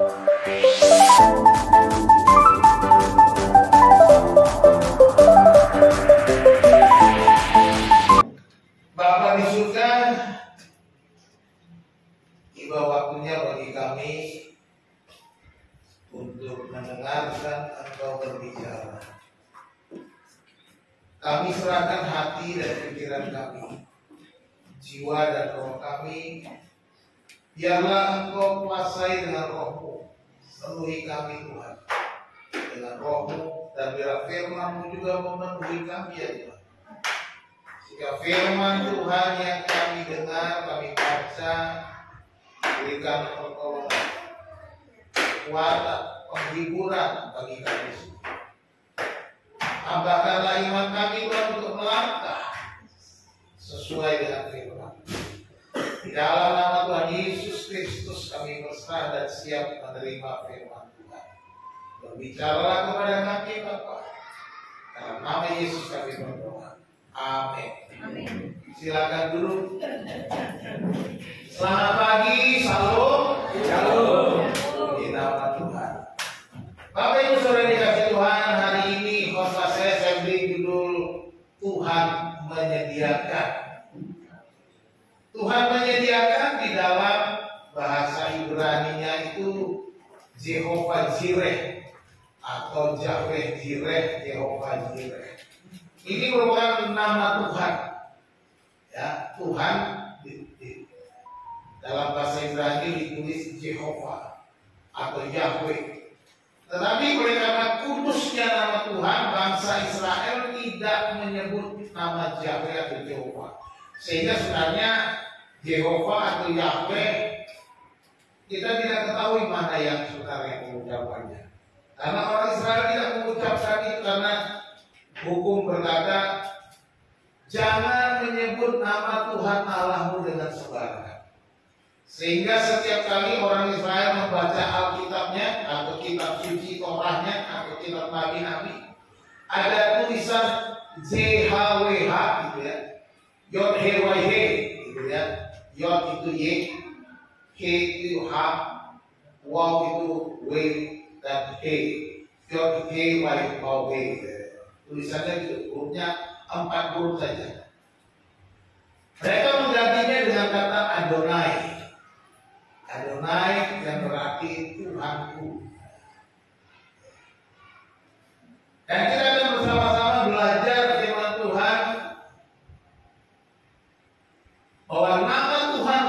Bapa di surga, tiba waktunya bagi kami untuk mendengarkan Engkau berbicara. Kami serahkan hati dan pikiran kami, jiwa dan roh kami. Biarlah Engkau kuasai dengan Roh-Mu, penuhi kami Tuhan dengan Roh-Mu, dan biar firman-Mu juga memenuhi kami ya Tuhan. Jika firman Tuhan yang kami dengar, kami baca, berikan pertolongan, kekuatan, penghiburan bagi kami semua. Tambahkanlah iman kami Tuhan untuk melangkah sesuai dengan firman. Di dalam nama Tuhan Yesus Kristus kami berserah dan siap menerima firman Tuhan. Berbicaralah kepada kami Bapa. Dalam nama Yesus kami berdoa. Amin. Amin. Silakan dulu. Selamat pagi, salam. Shalom. Di nama Tuhan. Bapak Ibu Saudara dikasih Tuhan, hari ini khotbah saya beri judul Tuhan menyediakan. Tuhan menyediakan di dalam bahasa Ibrani-nya itu Jehovah Jireh atau Yahweh Jireh, Jehovah Jireh. Ini merupakan nama Tuhan. Ya, Tuhan dalam bahasa Ibrani ditulis Jehovah atau Yahweh. Tetapi oleh karena kudusnya nama Tuhan, bangsa Israel tidak menyebut nama Yahweh atau Jehovah. Sehingga sebenarnya Jehovah atau Yahweh kita tidak ketahui mana yang sebenarnya mengucapkannya. Karena orang Israel tidak mengucapkan itu karena hukum berkata, jangan menyebut nama Tuhan Allahmu dengan sembarangan. Sehingga setiap kali orang Israel membaca Alkitabnya atau kitab suci Torahnya atau kitab Nabi-Nabi, ada tulisan JHWH gitu ya, Yod He Wai He gitu ya. Yod itu Y, He itu H, Waw itu W, dan He. Yod He Wai Waw He gitu. Tulisannya gitu, hurufnya 4 huruf saja. Mereka menggantinya dengan kata Adonai. Adonai yang berarti Tuhanku. Dan kita akan bersama-sama belajar firman Tuhan bahwa nama Tuhan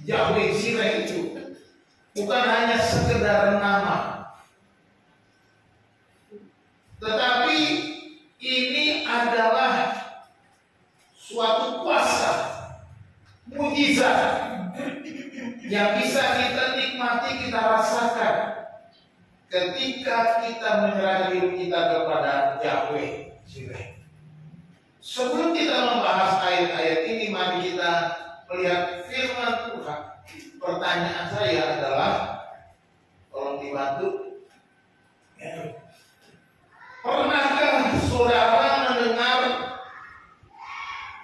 Yahweh Jireh itu bukan hanya sekedar nama, tetapi ini adalah suatu kuasa, mujizat yang bisa kita nikmati, kita rasakan ketika kita menyerahkan hidup kita kepada Yahweh Jireh. Sebelum kita membahas ayat-ayat ini, mari kita melihat firman Tuhan. Pertanyaan saya adalah, tolong dibantu. Pernahkah saudara mendengar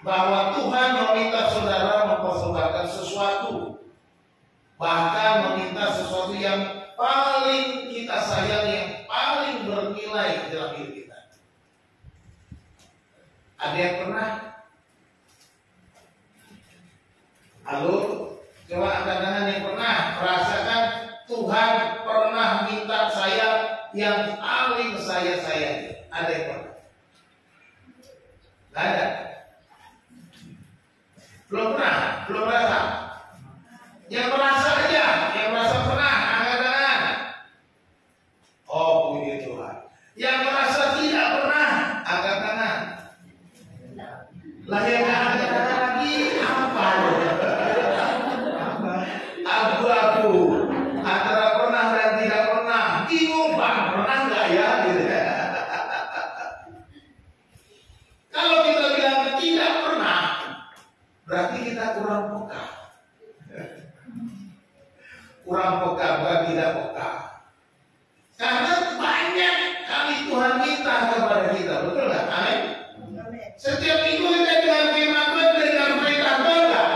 bahwa Tuhan meminta saudara mempersembahkan sesuatu, bahkan meminta sesuatu yang paling kita sayang, yang paling bernilai dalam hidup kita? Ada yang pernah? Halo, coba angkat tangan yang pernah merasakan Tuhan pernah minta saya yang paling saya sayangi. Ada yang pernah? Tidak ada. Belum pernah, belum merasa. Yang merasa aja, yang merasa pernah, angkat tangan. Oh, puji Tuhan. Yang merasa tidak pernah, angkat tangan. Lah yang angkat tangan lagi apa? Abu-abu antara pernah dan tidak pernah. Bingung Pak, pernah nggak ya? Gitu. Kalau kita bilang tidak pernah, berarti kita kurang peka. Kurang peka, bukan tidak peka. Karena banyak kali Tuhan minta kepada kita, betul nggak? Amin. Setiap minggu kita dengan firman Tuhan, dengan perintah Tuhan,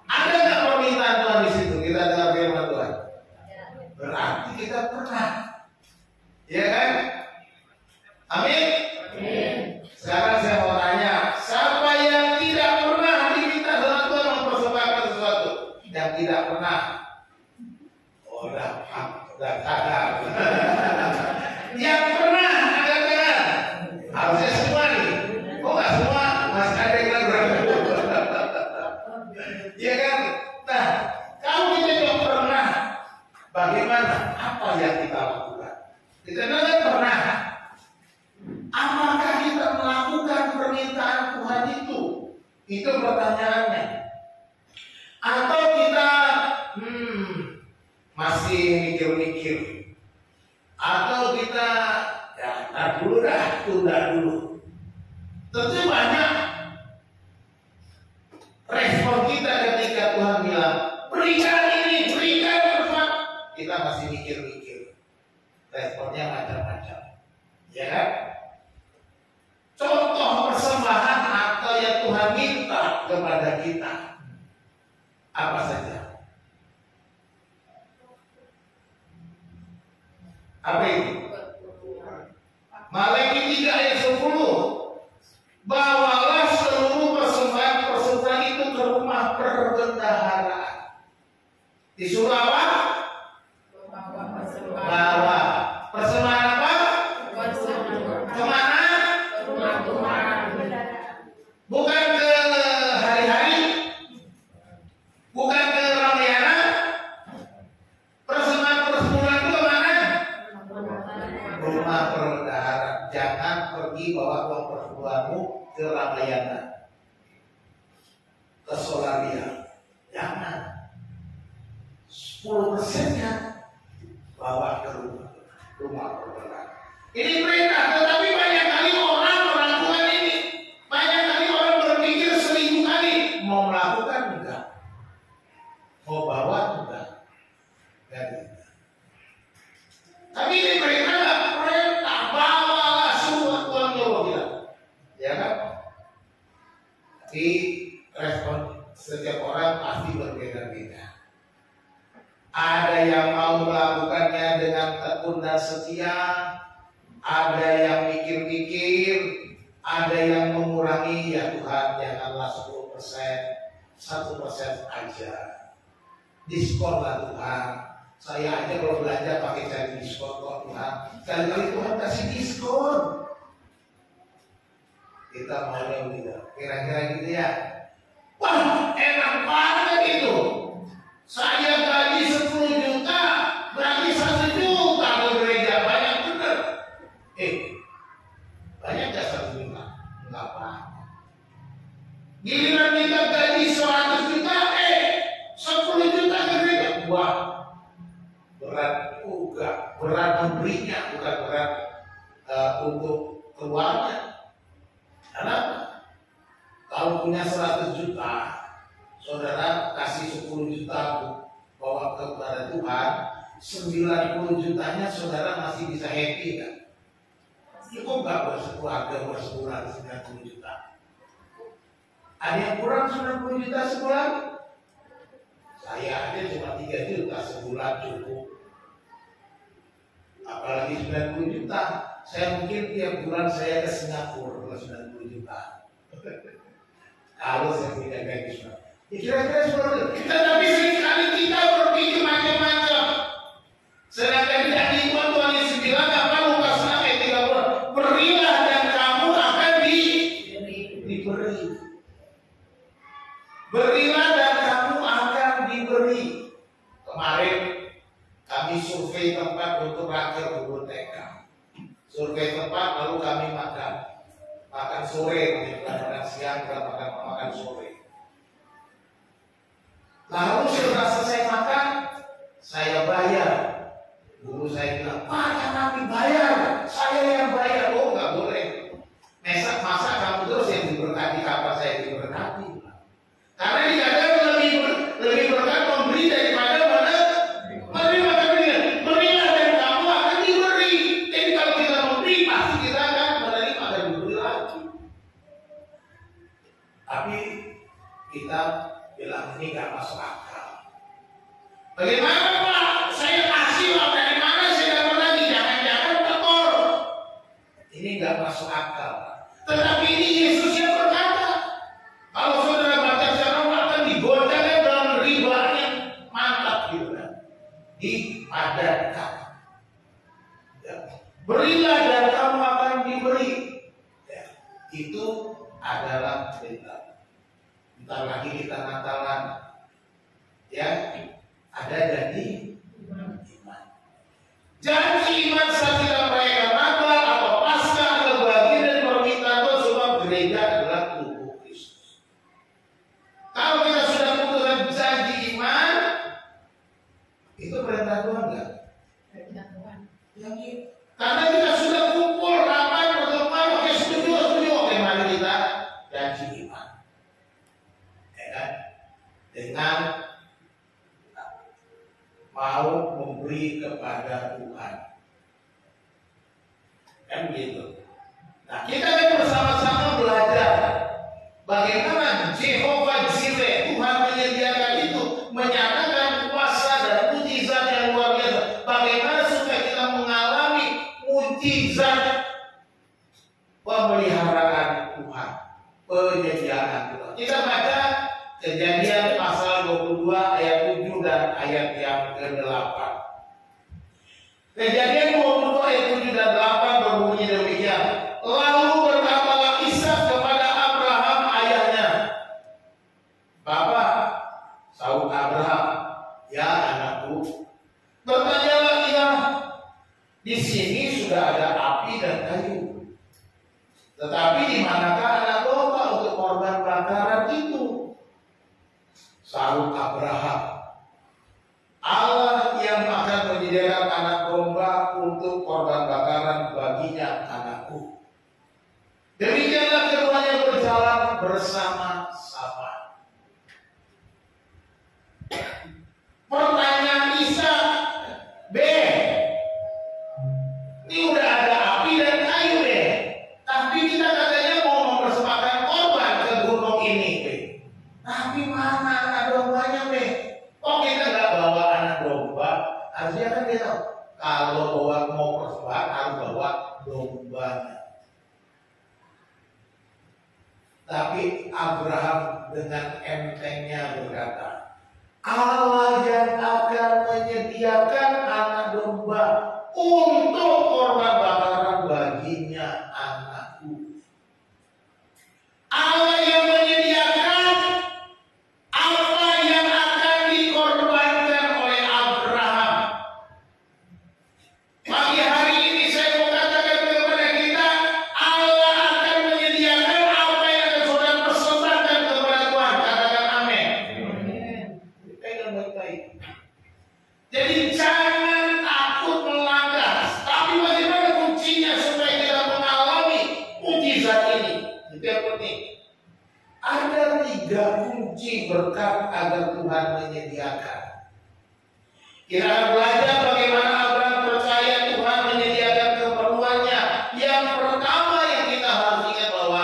ada nggak permintaan Tuhan di situ? Kita dengar firman Tuhan. Berarti kita pernah. Ya kan? Amin. Sekarang saya mau tanya, siapa yang tidak pernah diminta sama Tuhan mempersembahkan sesuatu? Yang tidak pernah. Oh, udah sadar. Yang pernah ada kan? Harusnya semua nih. Oh, nggak semua, masih ada yang ragu. Ya kan? Nah, kalau kita juga pernah, bagaimana? Apa yang kita lakukan? Kita kan pernah. Apakah kita melakukan permintaan Tuhan itu? Itu pertanyaannya. Atau kita masih mikir-mikir? Atau kita ya dulu dah, tunda dulu. Tentu banyak respon kita ketika Tuhan bilang berikan ini, berikan berkat. Kita masih mikir-mikir. Responnya macam-macam. Ya kan? Contoh persembahan atau yang Tuhan minta kepada kita apa saja? Apa itu? Malaikat 3 ayat 10. Bawalah seluruh persembahan itu ke rumah perbendaharaan. Disuruh apa? Bawa. Persembahan apa? Kemana? Bukan ke hari-hari, bukan ke Ramayana. Persembahan persembahan itu kemana? Rumah perbendaharaan. Jangan pergi bawa uang persembahanmu ke Ramayana, ke Solaria. Jangan. 10%-nya bawa ke rumah perbendaharaan. Ini perintah, tetapi banyak kali orang melakukan ini. Banyak kali orang berpikir 1000 kali. Mau melakukan enggak? Mau bawa enggak? Enggak. Tapi ini perintah enggak? Perintah, bawalah semua Tuhan nyuruh bilang. Ya kan? Tapi respon setiap orang pasti berbeda-beda. Ada yang mau melakukannya dengan tekun dan setia. Ada yang mikir-mikir, ada yang mengurangi, ya Tuhan janganlah 10%, 1% aja. Diskon lah Tuhan. Saya aja kalau belanja pakai cari diskon kok Tuhan. Kali-kali Tuhan kasih diskon. Kita maunya begitu. Kira-kira gitu ya. Wah, enak banget itu. Saya gaji 10 juta, berarti 1 juta ke gereja. Banyak bener. Banyak gak 1 juta? Enggak banyak. Giliran kita gaji 100 juta, 10 juta ke gereja. Wah, berat juga. Berat memberinya, bukan berat untuk keluarnya. Karena kalau punya 100 juta, saudara kasih 10 juta bawa kepada Tuhan, 90 jutanya saudara masih bisa happy kan? Cukup gak bersekeluarga bersebulan 90 juta? Ada yang kurang 90 juta sebulan? Saya aja cuma 3 juta sebulan cukup. Apalagi 90 juta. Saya mungkin tiap bulan saya ke Singapura kalau 90 juta. Kalau saya punya gaji sudah. Ya kira-kira seperti itu. Tetapi seringkali kita berpikir macam-macam. Sedangkan di ayat Tuhan Yesus bilang apa? Lukas 6 ayat 30. Berilah dan kamu akan diberi. Berilah dan kamu akan diberi. Kemarin kami survei tempat untuk raker kebun TK. Survei tempat lalu kami makan sore, makan siang, makan sore. Lalu setelah selesai makan, saya bayar. Guru saya bilang, Pak jangan dibayar, saya yang bayar. Oh nggak boleh. Masa kamu terus yang diberkati, kapan saya diberkati? Karena dikatakan lebih berkat memberi daripada menerima. Berilah dan kamu akan diberi. Jadi kalau kita memberi, pasti kita akan menerima dan diberi lagi. Tapi kita bilang ini nggak masuk akal. Bagaimana Pak? Saya dipadatkan. Ya. Berilah dan kamu akan diberi. Ya. Itu adalah perintah. Bentar lagi kita Natalan. Ya, ada janji iman. Janji iman saat kita merayakan Natal atau Paskah atau bagian dari permintaan Tuhan sebab gereja adalah tubuh Kristus. Kalau kita sudah putuskan janji iman, itu perintah Tuhan enggak? Perintah Tuhan. Yang ini. Karena kita sudah kumpul rapat untuk oke setuju, oke mari kita janji iman. Ya kan? Dengan mau memberi kepada Tuhan. Kan begitu. Nah, kita kan bersama-sama belajar bagaimana Jehovah Jireh, Tuhan menyediakan itu, menyatakan kuasa dan mujizat yang luar biasa. Bagaimana supaya kita mengalami mujizat pemeliharaan Tuhan, penyediaan Tuhan. Kita baca Kejadian pasal 22 ayat 7 dan ayat yang ke-8. Kejadian 22 ayat 7 dan 8 berbunyi demikian. Lalu berkatalah Ishak kepada Abraham ayahnya, Bapak, sahut Abraham, ya anakku. Bertanyalah ia, di sini sudah ada api dan kayu. Tetapi di manakah anak domba untuk korban bakaran itu? Sahut Abraham, Allah yang akan menyediakan anak domba untuk korban bakaran baginya anakku. Demikianlah keduanya berjalan bersama-sama. Pertanyaan Ishak, B, ini udah ada api dan kayu, B, tapi kita katanya mau mempersembahkan korban ke gunung ini, B. Tapi mana anak dombanya, Be? Kok kita nggak bawa anak domba? Harusnya kan kita kalau bawa mau persembahan harus bawa dombanya. Tapi Abraham dengan entengnya berkata, Allah yang akan menyediakan anak domba untuk korban bakaran baginya anakku. Allah yang menyediakan apa yang akan dikorbankan oleh Abraham. Pagi hari ini saya mau katakan kepada kita, Allah akan menyediakan apa yang akan saudara persembahkan kepada Tuhan. Katakan amin. Pegang baik-baik. Jadi jangan takut melangkah. Tapi bagaimana kuncinya supaya kita mengalami mujizat ini? Itu yang penting. Ada 3 kunci berkat agar Tuhan menyediakan. Kita akan belajar bagaimana Abraham percaya Tuhan menyediakan keperluannya. Yang pertama yang kita harus ingat bahwa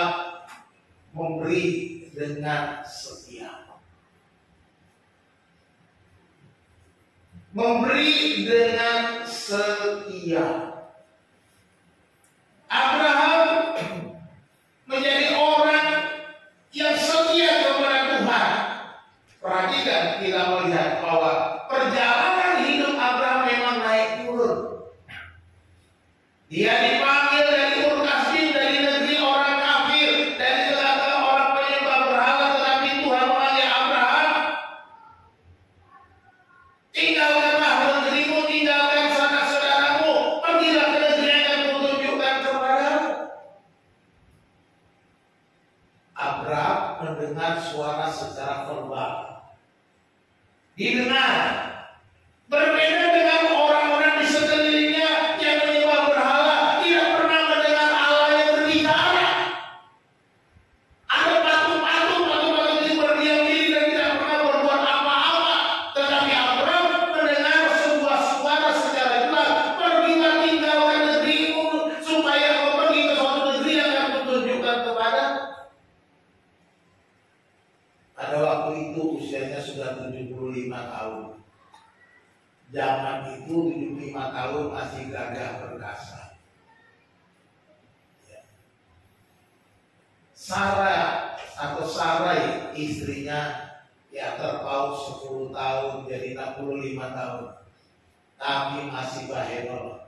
memberi dengan setia. Memberi dengan setia. Abraham menjadi orang yang setia kepada Tuhan. Perhatikan, kita melihat bahwa perjalanan hidup Abraham memang naik turun. Dia dipanggil dari Ur Kasdim, dari negeri orang kafir, dari tengah-tengah orang penyembah berhala, tetapi Tuhan memanggil Abraham, tinggalkanlah negerimu, tinggalkan sanak saudaramu, pergilah ke negeri yang akan kutunjukkan kepadamu. Abraham mendengar suara secara verbal. Didengar. Berbeda dengan orang-orang di sekelilingnya yang menyembah berhala, tidak pernah mendengar Allah yang berbicara. Ada patung-patung itu berdiam diri dan tidak pernah berbuat apa-apa. Tetapi Abraham mendengar sebuah suara secara jelas, pergilah tinggalkan negerimu supaya kau pergi ke suatu negeri yang akan kutunjukkan kepadamu. Pada waktu itu usianya sudah 75 tahun. Zaman itu 75 tahun masih gagah perkasa. Ya. Sarah atau Sarai istrinya ya terpaut 10 tahun jadi 65 tahun. tapi masih bahenol,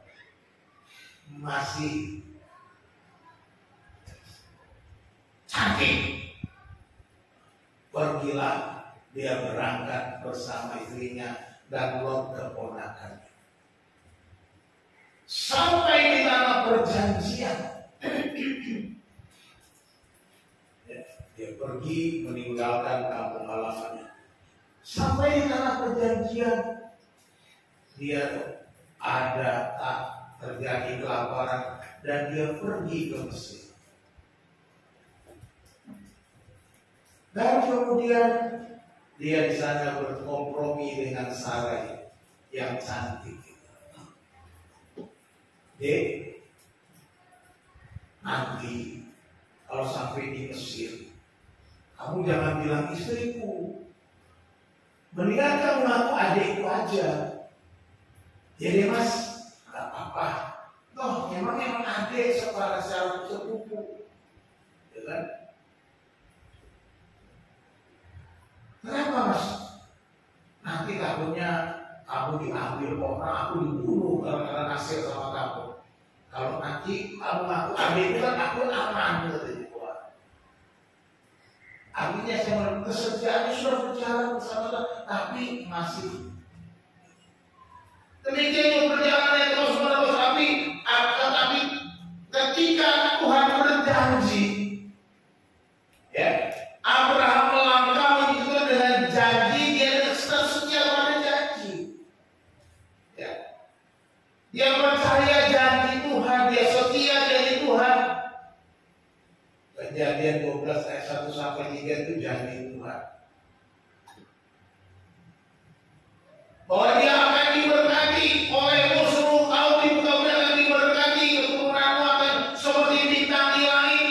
masih cantik. Pergilah dia berangkat bersama istrinya dan Lot keponakannya. Sampai di tanah perjanjian. Dia pergi meninggalkan kampung halamannya. Sampai di tanah perjanjian, dia ada tak terjadi kelaparan dan dia pergi ke Mesir. Dan kemudian dia di sana berkompromi dengan Sarai yang cantik. Nanti kalau sampai di Mesir, kamu jangan bilang istriku, mendingan kamu ngaku adikku aja. Jadi mas, nggak apa-apa. Toh memang adik secara sepupu, ya kan? Kenapa mas? Nanti takutnya kamu diambil orang, aku dibunuh karena nasir sama kamu. Kalau nanti kamu ngaku adikku kan aku aman katanya. Artinya saya kesetiaannya sudah berjalan bersama, tapi masih demikian perjalanannya terus menerus. Tapi ketika Tuhan berjanji, ya, Abraham melangkah begitu dengan janji, dia setia pada janji. Ya. Dia percaya janji Tuhan, dia setia janji Tuhan. Kejadian 12 ayat 1 sampai 3 itu janji Tuhan. Bahwa dia akan diberkati olehmu, seluruh kaum di muka bumi akan diberkati, keturunanmu akan seperti bintang di langit,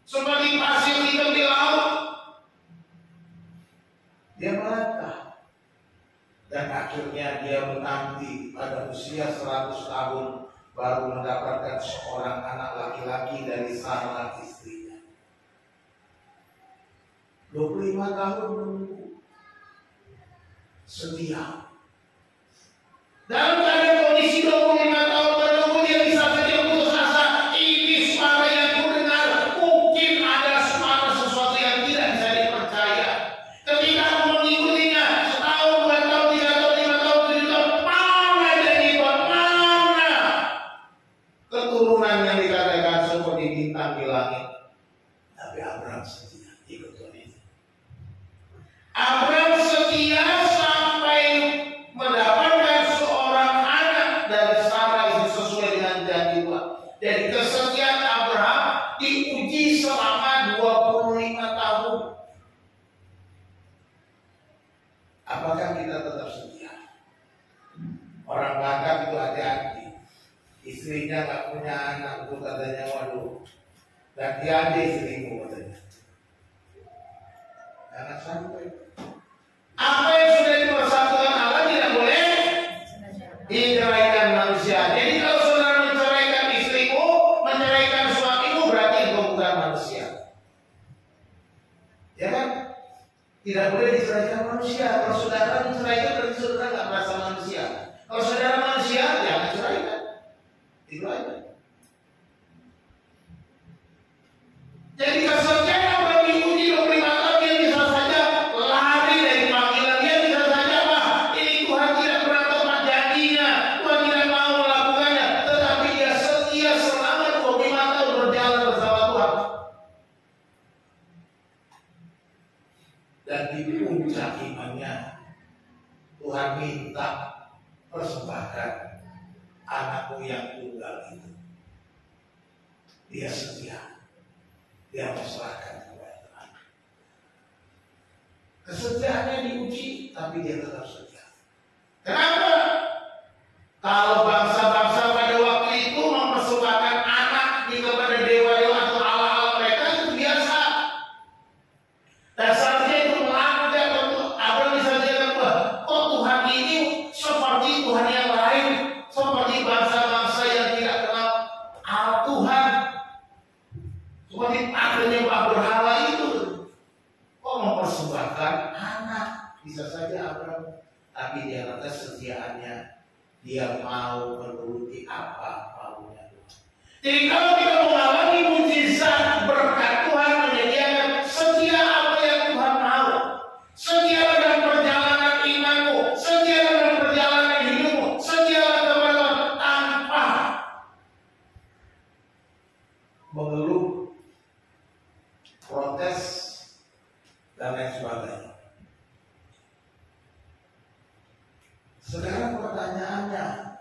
seperti pasir hitam di laut. Dia melangkah dan akhirnya dia menanti pada usia 100 tahun baru mendapatkan seorang anak laki-laki dari Sarah istrinya. 25 tahun menunggu, setia. Dalam keadaan kondisi 25 tahun menunggu, dia bisa saja putus asa. Ini suara yang kudengar, mungkin ada suara sesuatu yang tidak bisa dipercaya. Ketika aku mengikutinya setahun, 2 tahun, 3 tahun, 5 tahun, 7 tahun, mana jadi mana keturunan yang dikatakan seperti bintang di langit. Tapi Abraham setia ikut Tuhan. Abraham setia sampai mendapatkan seorang anak dari Sarah itu sesuai dengan janji Tuhan. Dari kesetiaan Abraham diuji selama 25 tahun. Apakah kita tetap setia? Orang Batak itu hati-hati. Istrinya gak punya anak, itu katanya waduh. Dan dia ada istrimu katanya. Jangan sampai. Apa yang sudah dipersatukan Allah tidak boleh diceraikan manusia. Jadi kalau saudara menceraikan istrimu, menceraikan suamimu, berarti itu bukan manusia. Ya kan? Tidak boleh diceraikan manusia. Kalau saudara menceraikan, berarti saudara nggak merasa manusia. Kalau saudara manusia, jangan ceraikan. Itu aja. Jadi kesetiaan Abraham diuji 25 tahun, dia bisa saja lari dari panggilan, dia bisa saja ini Tuhan tidak pernah tepat janjinya, Tuhan tidak mau melakukannya, tetapi dia setia selama 25 tahun berjalan bersama Tuhan. Dan di puncak imannya, Tuhan minta persembahkan anakmu yang tunggal itu. Dia setia. Dia menyerahkan kepada Tuhan. Kesetiaannya diuji, tapi dia tetap setia. Kenapa? Kalau bangsa-bangsa pada waktu itu mempersembahkan anak kepada dewa-dewa atau allah-allah mereka, itu biasa. Dan seharusnya itu melanggar. Abraham bisa bilang, oh Tuhan ini seperti Tuhan yang lain, seperti bangsa-bangsa yang tidak kenal Tuhan. Seperti penyembah berhala itu, kok mempersembahkan anak? Bisa saja Abraham, tapi dia kata kesetiaannya Dia mau menuruti apa maunya Tuhan. Jadi kalau kita mengalami mujizat berkat Tuhan menyediakan, setia apa yang Tuhan mau, setia dalam perjalanan imanmu, setia dalam perjalanan hidupmu, setia kepada tanpa mengeluh, protes, dan lain sebagainya. Sekarang pertanyaannya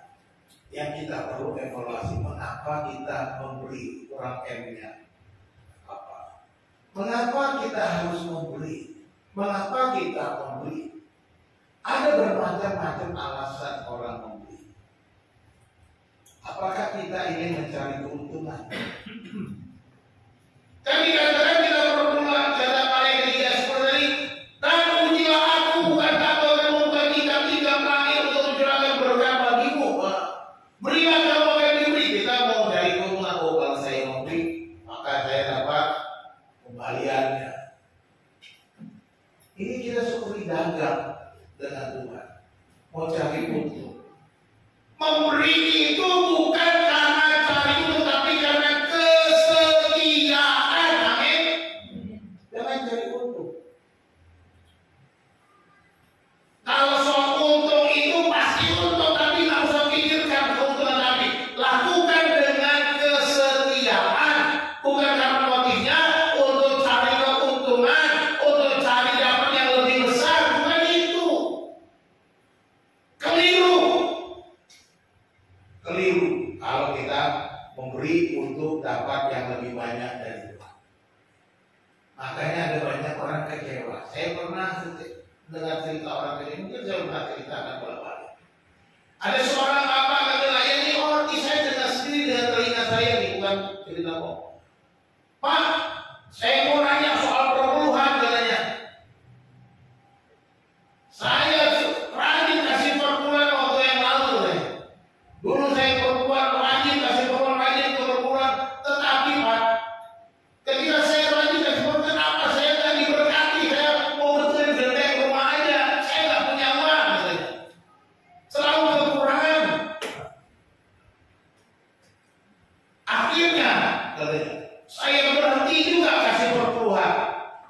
yang kita perlu evaluasi, mengapa kita memberi kurang M-nya? Apa? Mengapa kita harus memberi? Mengapa kita memberi? Ada bermacam-macam alasan orang memberi. Apakah kita ingin mencari keuntungan? Kan dikatakan kita berdoa kata paling ketiga seperti tadi, dan ujilah aku bukan aku akan membuka tiga langit untuk mencurahkan berkat bagimu. Berilah kamu akan diberi. Kita mau dari keuntungan. Oh, kalau saya memberi maka saya dapat kembaliannya. Ini kita seperti dagang dengan Tuhan, mau cari untung. Memberi itu bukan karena cari untung, tapi karena kesetiaan. Amin. Jangan cari untung. Kalau soal untung itu pasti untung, tapi nggak usah pikirkan keuntungan, tapi lakukan dengan kesetiaan. Bukan karena motifnya untuk cari keuntungan, untuk cari dapat yang lebih besar, bukan itu. Keliru kalau kita memberi untuk dapat yang lebih banyak dari Tuhan. Makanya ada banyak orang kecewa. Saya pernah dengar cerita orang kecewa, mungkin saya pernah ceritakan bolak-balik. Ada seorang bapak katanya, ini saya dengar sendiri dengan telinga saya nih, bukan cerita kok. Pak, saya mau nanya soal perpuluhan katanya. Saya rajin kasih perpuluhan waktu yang lalu katanya. Dulu saya perempuan rajin kasih perpuluhan, tetapi Pak, ketika saya rajin kasih perpuluhan, kenapa saya nggak diberkati? Saya mau betulin genteng rumah aja, saya nggak punya uang katanya. Selalu kekurangan. Akhirnya katanya, saya berhenti juga kasih perpuluhan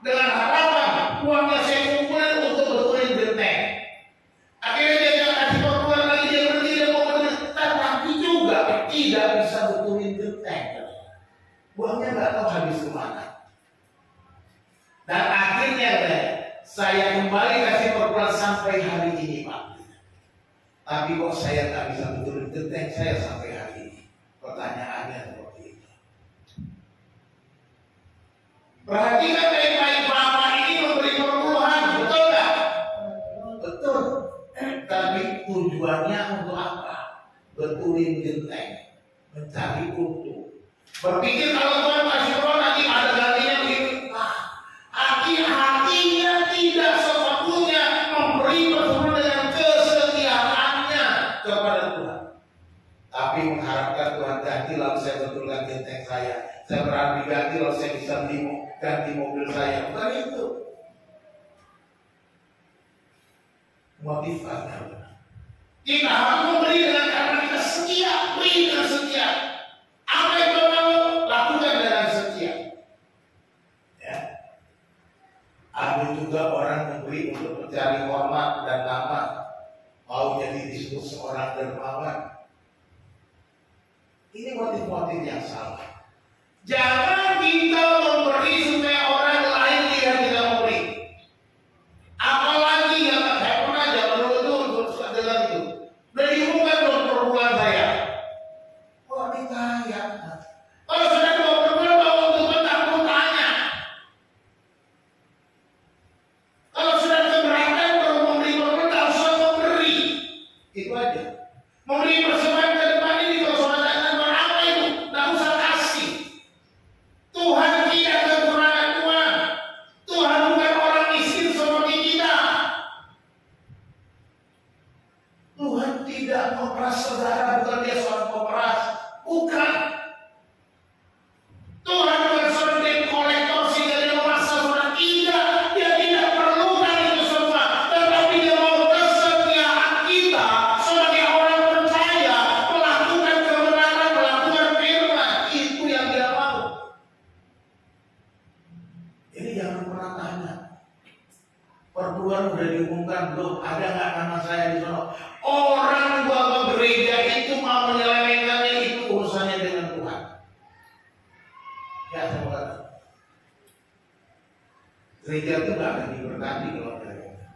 dengan harapan uangnya saya kumpulin untuk betulin genteng. Akhirnya dia nggak kasih perpuluhan lagi, dia berhenti, dia mau betulin, tapi juga tidak bisa betulin genteng. Uangnya nggak tahu habis kemana. Dan akhirnya saya kembali kasih perpuluhan sampai hari ini Pak. Tapi kok saya nggak bisa betulin genteng saya sampai hari ini. Pertanyaannya seperti itu. Perhatikan baik-baik, Bapak ini memberi perpuluhan, betul nggak? Betul. Tapi tujuannya untuk apa? Betulin genteng, mencari untung. Berpikir kalau Tuhan kasih roh nanti ada gantinya begitu. Hati-hatinya tidak sepatunya memberi perpuluhan dengan kesetiaannya kepada Tuhan. Tapi mengharapkan Tuhan ganti lalu saya betulkan genteng saya. Saya berani ganti lalu saya bisa ganti mobil saya. Bukan itu. Motifnya benar. Kita harus memberi dengan karena kita setia, beri dengan setia. Apa yang Tuhan mau lakukan dengan setia. Ya. Ada juga orang memberi untuk mencari hormat dan nama, mau jadi disebut seorang dermawan. Ini motif-motif yang salah. Jangan kita memberi supaya orang lain lihat kita memberi. Apalagi yang saya pernah zaman dulu itu suka dengar itu. Dan diumumkan dong perbulan saya. Kok ini kaya? Kalau sudah bawa perbulan bawa untuk bertanggung tanya. Kalau sudah keberatan baru memberi perbulan, tak usah memberi. Itu aja. Memberi persembahan ke depan ini kalau sudah datang berapa itu, tak usah kasih. Tuhan tidak kekurangan uang. Tuhan bukan orang miskin seperti kita. Tuhan tidak memeras saudara, bukan dia seorang pemeras. Bukan. Tuhan bukan seorang debt collector sehingga dia memaksa saudara. Tidak. Dia tidak perlukan itu semua. Tetapi dia mau kesetiaan kita sebagai orang percaya. Orang bawa gereja itu mau menyelewengkannya, itu urusannya dengan Tuhan. Ya, saya kata, gereja itu nggak akan diberkati kalau menyelewengkan.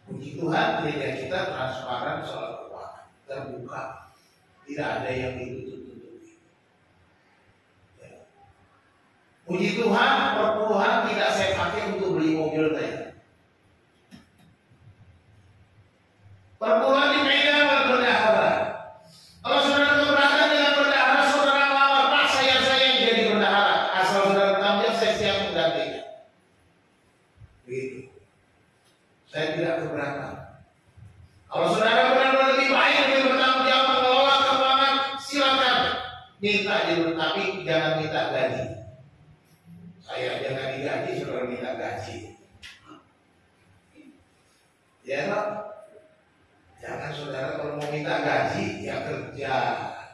Puji Tuhan, gereja kita transparan soal keuangan, terbuka, tidak ada yang ditutup-tutupi. Ya. Puji Tuhan, perpuluhan tidak saya pakai untuk beli mobil saya. Perpuluhan di Medan berbendahara. Kalau saudara keberatan dengan bendahara, saudara melamar, Pak, saya yang jadi bendahara. Asal saudara bertanggung jawab, saya siap menggantinya. Begitu. Saya tidak keberatan. Kalau saudara benar-benar lebih baik, lebih bertanggung jawab mengelola keuangan, silakan minta jadi, tapi jangan minta gaji. Saya jangan digaji, saudara minta gaji. Ya, Pak. Jangan saudara kalau mau minta gaji, ya kerja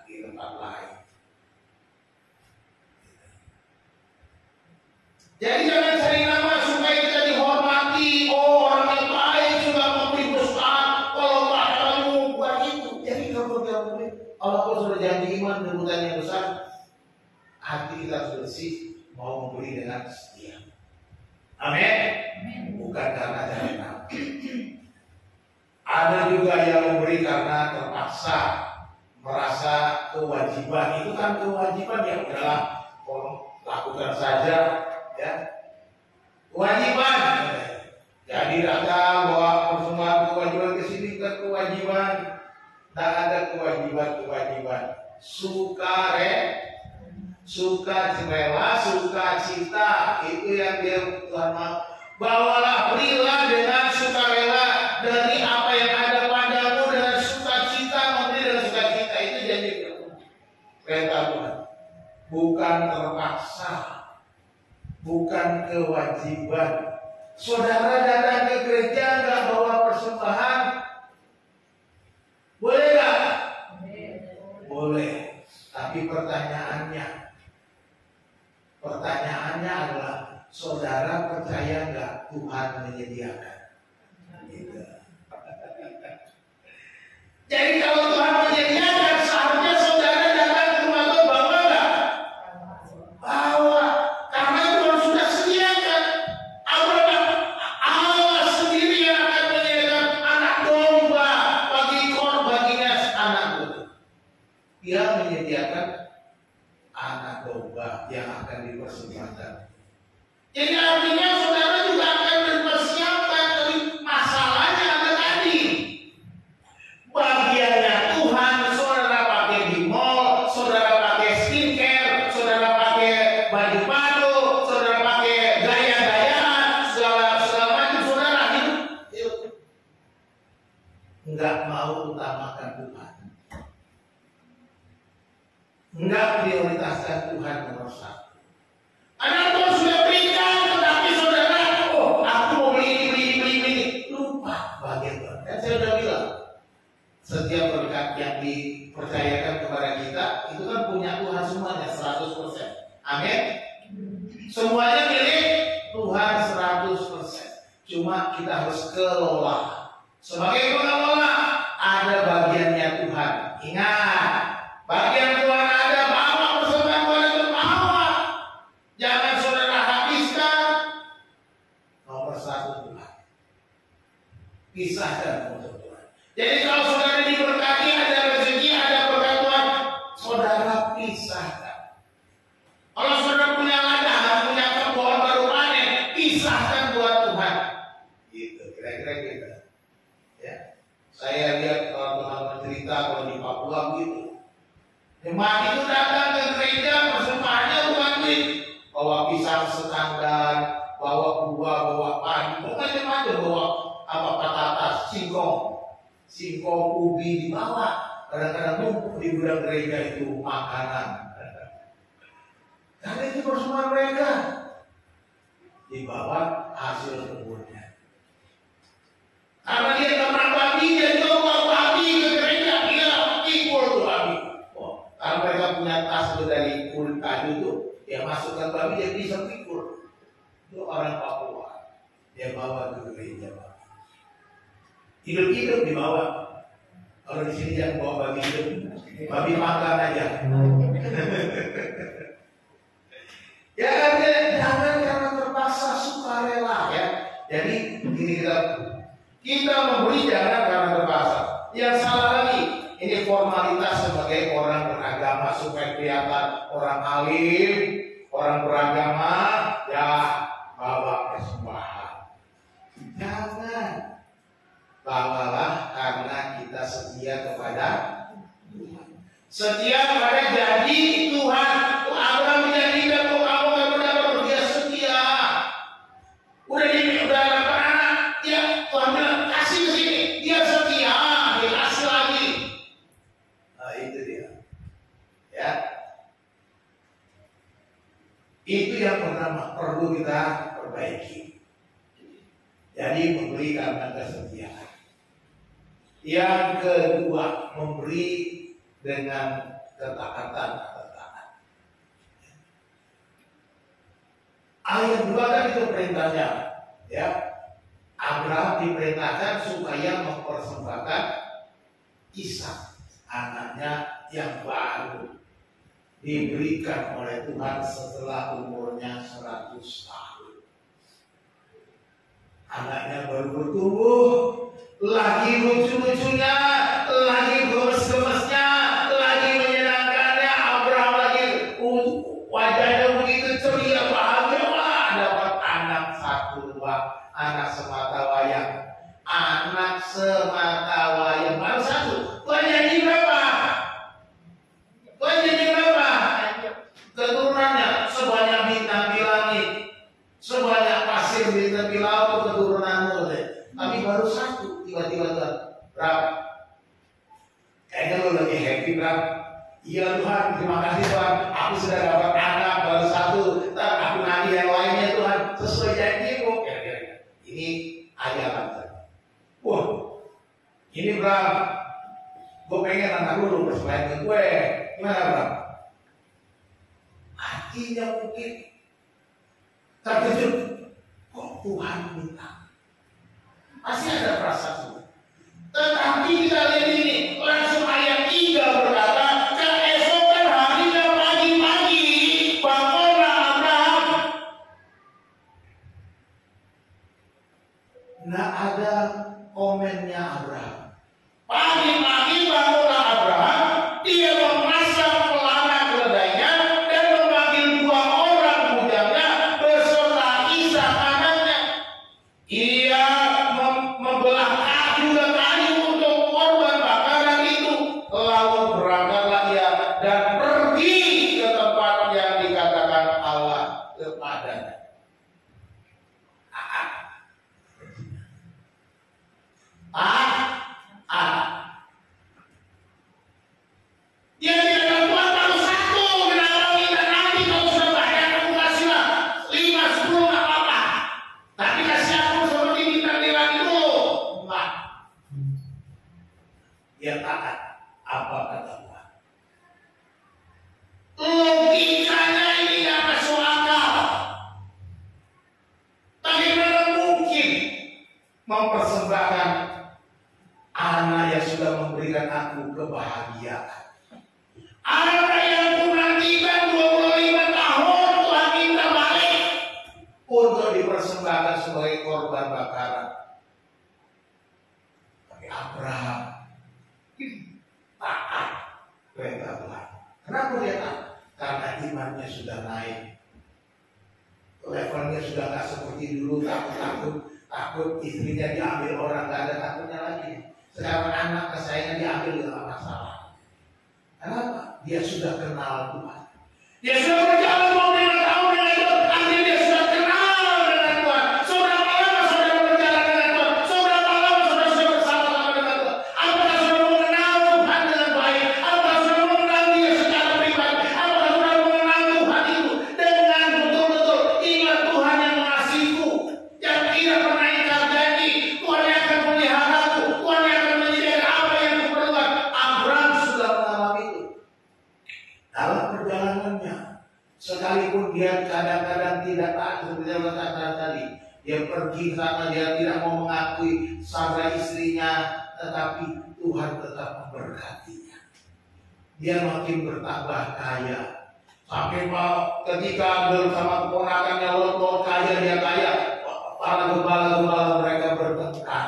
di tempat lain. Jadi jangan cari nama supaya kita dihormati. Oh, orang yang baik sudah memberi perusahaan. Kalau Pak kamu buat itu. Jadi kalau kita memberi, walaupun sudah janji iman kebutuhan yang besar, hati kita harus bersih, mau memberi dengan setia. Amin. Bukan karena cari nama. Ada juga yang memberi karena terpaksa, merasa kewajiban. Itu kan kewajiban, ya udahlah, lakukan saja, ya. Kewajiban. Jadi datang bawa persembahan kewajiban ke sini, ke kewajiban. Tak ada kewajiban. Sukacita, sukacita, itu yang dia Tuhan mau. Bawalah, berilah dengan sukarela dari apa yang ada padamu, dengan sukacita, memberi dengan sukacita. Itu janji perintah Tuhan. Bukan terpaksa, bukan kewajiban. Saudara datang ke gereja nggak bawa persembahan, boleh nggak? Boleh. Tapi pertanyaannya adalah, saudara percaya nggak Tuhan menyediakan? Gitu. Jadi kalau Tuhan menyediakan, seharusnya saudara datang ke rumah Tuhan, bawa nggak? Bawa, karena Tuhan sudah sediakan. Allah sendiri yang akan menyediakan anak domba baginya anak domba. Dia menyediakan anak domba yang akan dipersembahkan. Jadi artinya saudara juga akan mempersiapkan, tapi masalahnya ada tadi. Bagiannya Tuhan, saudara pakai di mall, saudara pakai skincare, saudara pakai baju baru, saudara pakai gaya-gayaan, segala macam, saudara hidup. Enggak mau utamakan Tuhan. Enggak prioritaskan Tuhan nomor satu. Anak Tuhan sudah berikan, tetapi saudara, aku mau beli. Lupa bagian Tuhan. Kan saya sudah bilang, setiap berkat yang dipercayakan kepada kita, itu kan punya Tuhan semuanya, 100%. Amin. Semuanya milik Tuhan 100%. Cuma kita harus kelola. Sebagai pengelola, ada bagiannya Tuhan. Ingat, bagian Tuhan ada, bawa persembahan Tuhan itu, bawa. Jangan saudara habiskan. Nomor satu Tuhan. Pisahkan untuk Tuhan. Jadi kalau saudara diberkati, ada rezeki, ada berkat Tuhan, saudara pisahkan. Kalau saudara punya ladang, punya kebun baru panen, pisahkan buat Tuhan. Gitu, kira-kira gitu. Ya. Saya lihat kalau Tuhan mencerita kalau di Papua gitu. Jemaat itu datang ke gereja, persembahannya bukan duit. Bawa pisang setanggan, bawa buah, bawa padi, macam-macam, bawa patatas, singkong, ubi dibawa. Kadang-kadang numpuk di gudang gereja itu makanan. Karena itu persembahan mereka. Dibawa hasil kebunnya. Karena dia nggak pernah babi, dia bawa babi ke gereja, dia ikut tuh babi. Kalau mereka punya tas itu dari kulit kayu itu, dia masukkan babi, dia bisa pikul. Itu orang Papua. Dia bawa ke gereja. Hidup-hidup dibawa. Kalau di sini jangan bawa babi hidup, babi makan aja. Ya kan, jangan karena terpaksa sukarela ya. Jadi ini kita memberi jangan karena terpaksa. Yang salah lagi, ini formalitas sebagai orang beragama supaya kelihatan orang alim, orang beragama, ya bawa persembahan. Jangan. Bawalah karena kita setia kepada Tuhan. Setia kepada janji Tuhan. Abraham menjanjikan bahwa kamu akan mendapat, dia setia. Udah dapat anak, ya Tuhan bilang kasih ke sini, dia setia, dia kasih lagi. Nah itu dia. Ya. Itu yang pertama perlu kita perbaiki. Jadi memberi karena kesetiaan. Yang kedua, memberi dengan ketaatan atau taat. Ayat 2 kan itu perintahnya, ya. Abraham diperintahkan supaya mempersembahkan Ishak, anaknya yang baru diberikan oleh Tuhan setelah umurnya 100 tahun. Anaknya baru bertumbuh, lagi lucu-lucunya, lagi gemes-gemesnya, lagi menyenangkannya. Abraham lagi wajahnya begitu ceria, bahagia, wah dapat anak satu, anak semata wayang. Anak semata wayang baru satu. Tuhan jadi berapa? Tuhan jadi berapa? Keturunannya sebanyak bintang di langit, sebanyak pasir di tepi laut keturunanmu. Tapi baru satu, tiba-tiba Tuhan, berapa? Kayaknya lo lagi happy, Bram. Iya Tuhan, terima kasih Tuhan. Aku sudah dapat anak baru satu. Ntar aku nanti yang lainnya Tuhan sesuai janjimu. Kira-kira ini ajaran. Wah, ini Bram, gue pengen anak lu bersesuaian ke gue. Gimana Bram? Hatinya mungkin terkejut. Kok Tuhan minta? Pasti ada perasaan. Tetapi kita lihat ini, langsung ayat 3 berkata, keesokan harinya pagi-pagi bangunlah Abraham. Nah ada komennya Abraham. Pagi-pagi bangunlah Abraham, dia memasang pelana keledainya dan memanggil 2 orang bujangnya beserta Ishak anaknya. Ia membelah kayu dan kayu untuk korban bakaran itu. Lalu berangkatlah ia dan pergi ke tempat yang dikatakan Allah kepadanya. Dia tidak Tuhan baru satu. Kenapa minta nanti kalau sudah banyak aku kasihlah 5, 10 nggak apa-apa. Tapi kasih aku seperti bintang di langit itu. Enggak. Dia taat apa kata Tuhan. Logikanya ini nggak masuk akal. Bagaimana mungkin mempersembahkan anak yang sudah memberikan aku kebahagiaan? Anak yang ku nantikan 25 tahun Tuhan minta balik untuk dipersembahkan sebagai korban bakaran. Tapi Abraham taat perintah Tuhan. Kenapa dia taat? Karena imannya sudah naik. Levelnya sudah nggak seperti dulu, takut istrinya diambil orang, nggak ada takutnya lagi. Sekarang anak kesayangan diambil nggak masalah. Kenapa? Dia sudah kenal Tuhan. Dia sudah berjalan 25 tahun dengan Tuhan. Artinya dia sudah kenal dengan Tuhan. Seberapa lama saudara berjalan dengan Tuhan? Seberapa lama saudara bersama-sama dengan Tuhan? Apakah saudara mengenal Tuhan dengan baik? Apakah saudara mengenal Dia secara pribadi? Apakah saudara mengenal Tuhan itu dengan betul-betul ingat Tuhan yang mengasihiku, yang tidak pernah ingkar janji, Tuhan yang akan memeliharaku, Tuhan yang akan menyediakan apa yang kuperlukan. Abraham sudah mengalami itu. Dalam perjalanannya, sekalipun dia kadang-kadang tidak taat seperti yang saya katakan tadi, dia pergi sana, dia tidak mau mengakui sama istrinya, tetapi Tuhan tetap memberkatinya. Dia makin bertambah kaya. Sampai ketika bersama keponakannya Lot kaya, dia kaya, para gembala-gembala mereka bertengkar.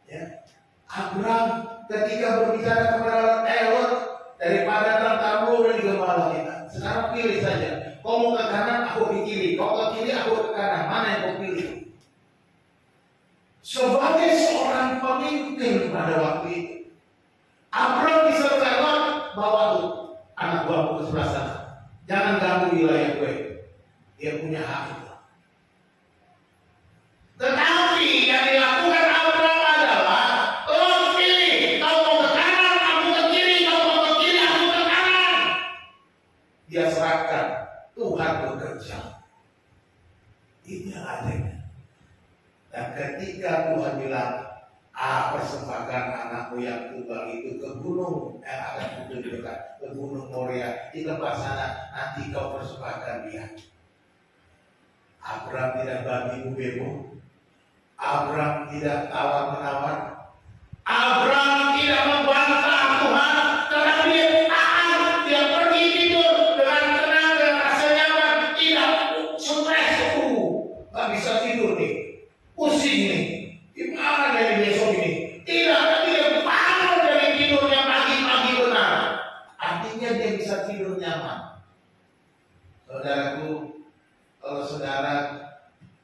Ya. Abraham ketika berbicara kepada Lot, daripada tertamu dan gembala kita, sekarang pilih saja. Kau mau ke kanan, aku ke kiri. Kau ke kiri, aku ke kanan. Mana yang kau pilih? Sebagai seorang pemimpin pada waktu itu, Abraham bisa Lot, bawa tuh anak buahku ke sebelah sana. Jangan ganggu wilayah gue. Dia punya hak itu. Tetapi yang dilakukan Abraham adalah, lo pilih, kau mau ke kanan, aku ke kiri, kau mau ke kiri, aku ke kanan. Dia serahkan, Tuhan bekerja. Ini adanya. Dan ketika Tuhan bilang, persembahkan anakmu yang tunggal itu ke gunung yang akan kutunjukkan, ke gunung Moria, di tempat sana nanti kau persembahkan dia. Abraham tidak babi bebo. Abraham tidak tawar-menawar. Abraham tidak membantah Tuhan, tetapi dia taat. Dia pergi tidur dengan tenang dan rasa nyaman, tidak stres. Gak bisa tidur nih, pusing nih. Gimana dari besok ini? Tidak, tapi dia bangun dari tidurnya pagi-pagi benar. Artinya dia bisa tidur nyaman. Saudaraku, kalau saudara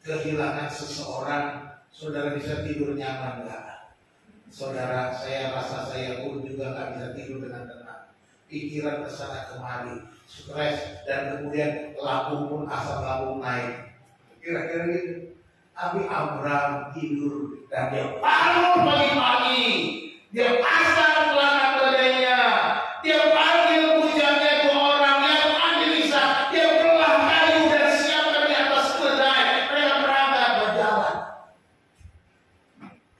kehilangan seseorang, saudara bisa tidur nyaman enggak? Saudara, saya rasa saya pun juga nggak bisa tidur dengan tenang. Pikiran kesana kemari, stres, dan kemudian lambung pun asam lambung naik. Kira-kira gitu. Tapi Abraham tidur dan dia bangun pagi-pagi. Dia pasang celana keledainya. Dia panggil bujangnya 2 orang. Dia panggil Ishak. Dia belah kayu dan siapkan di atas keledai. Mereka berangkat berjalan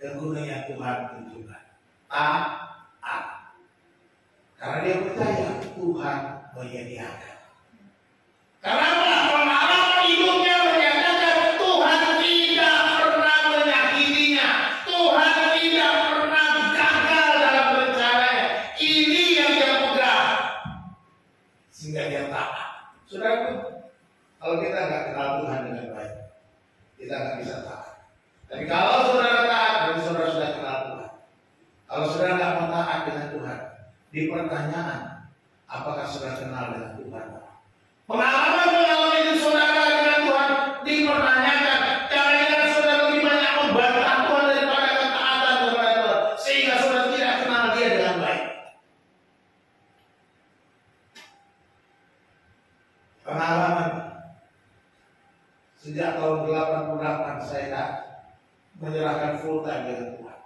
ke gunung yang Tuhan tunjukkan. Taat. Karena dia percaya Tuhan menyediakan. Karena pengalaman hidupnya menyatakan Tuhan tidak pernah menyakitinya. Tuhan tidak pernah gagal dalam rencananya. Ini yang dia pegang. Sehingga dia taat. Saudaraku, kalau kita nggak kenal Tuhan dengan baik, kita nggak bisa taat. Tapi kalau saudara taat, berarti saudara sudah kenal Tuhan. Kalau saudara nggak mau taat dengan Tuhan, di pertanyaan, apakah saudara kenal dengan Tuhan? Pengalaman hidup saudara dengan Tuhan dipertanyakan. Jangan-jangan saudara lebih banyak membantah Tuhan daripada ketaatan kepada Tuhan, sehingga saudara tidak kenal Dia dengan baik. Pengalaman sejak tahun 88 saya menyerahkan full time dengan Tuhan.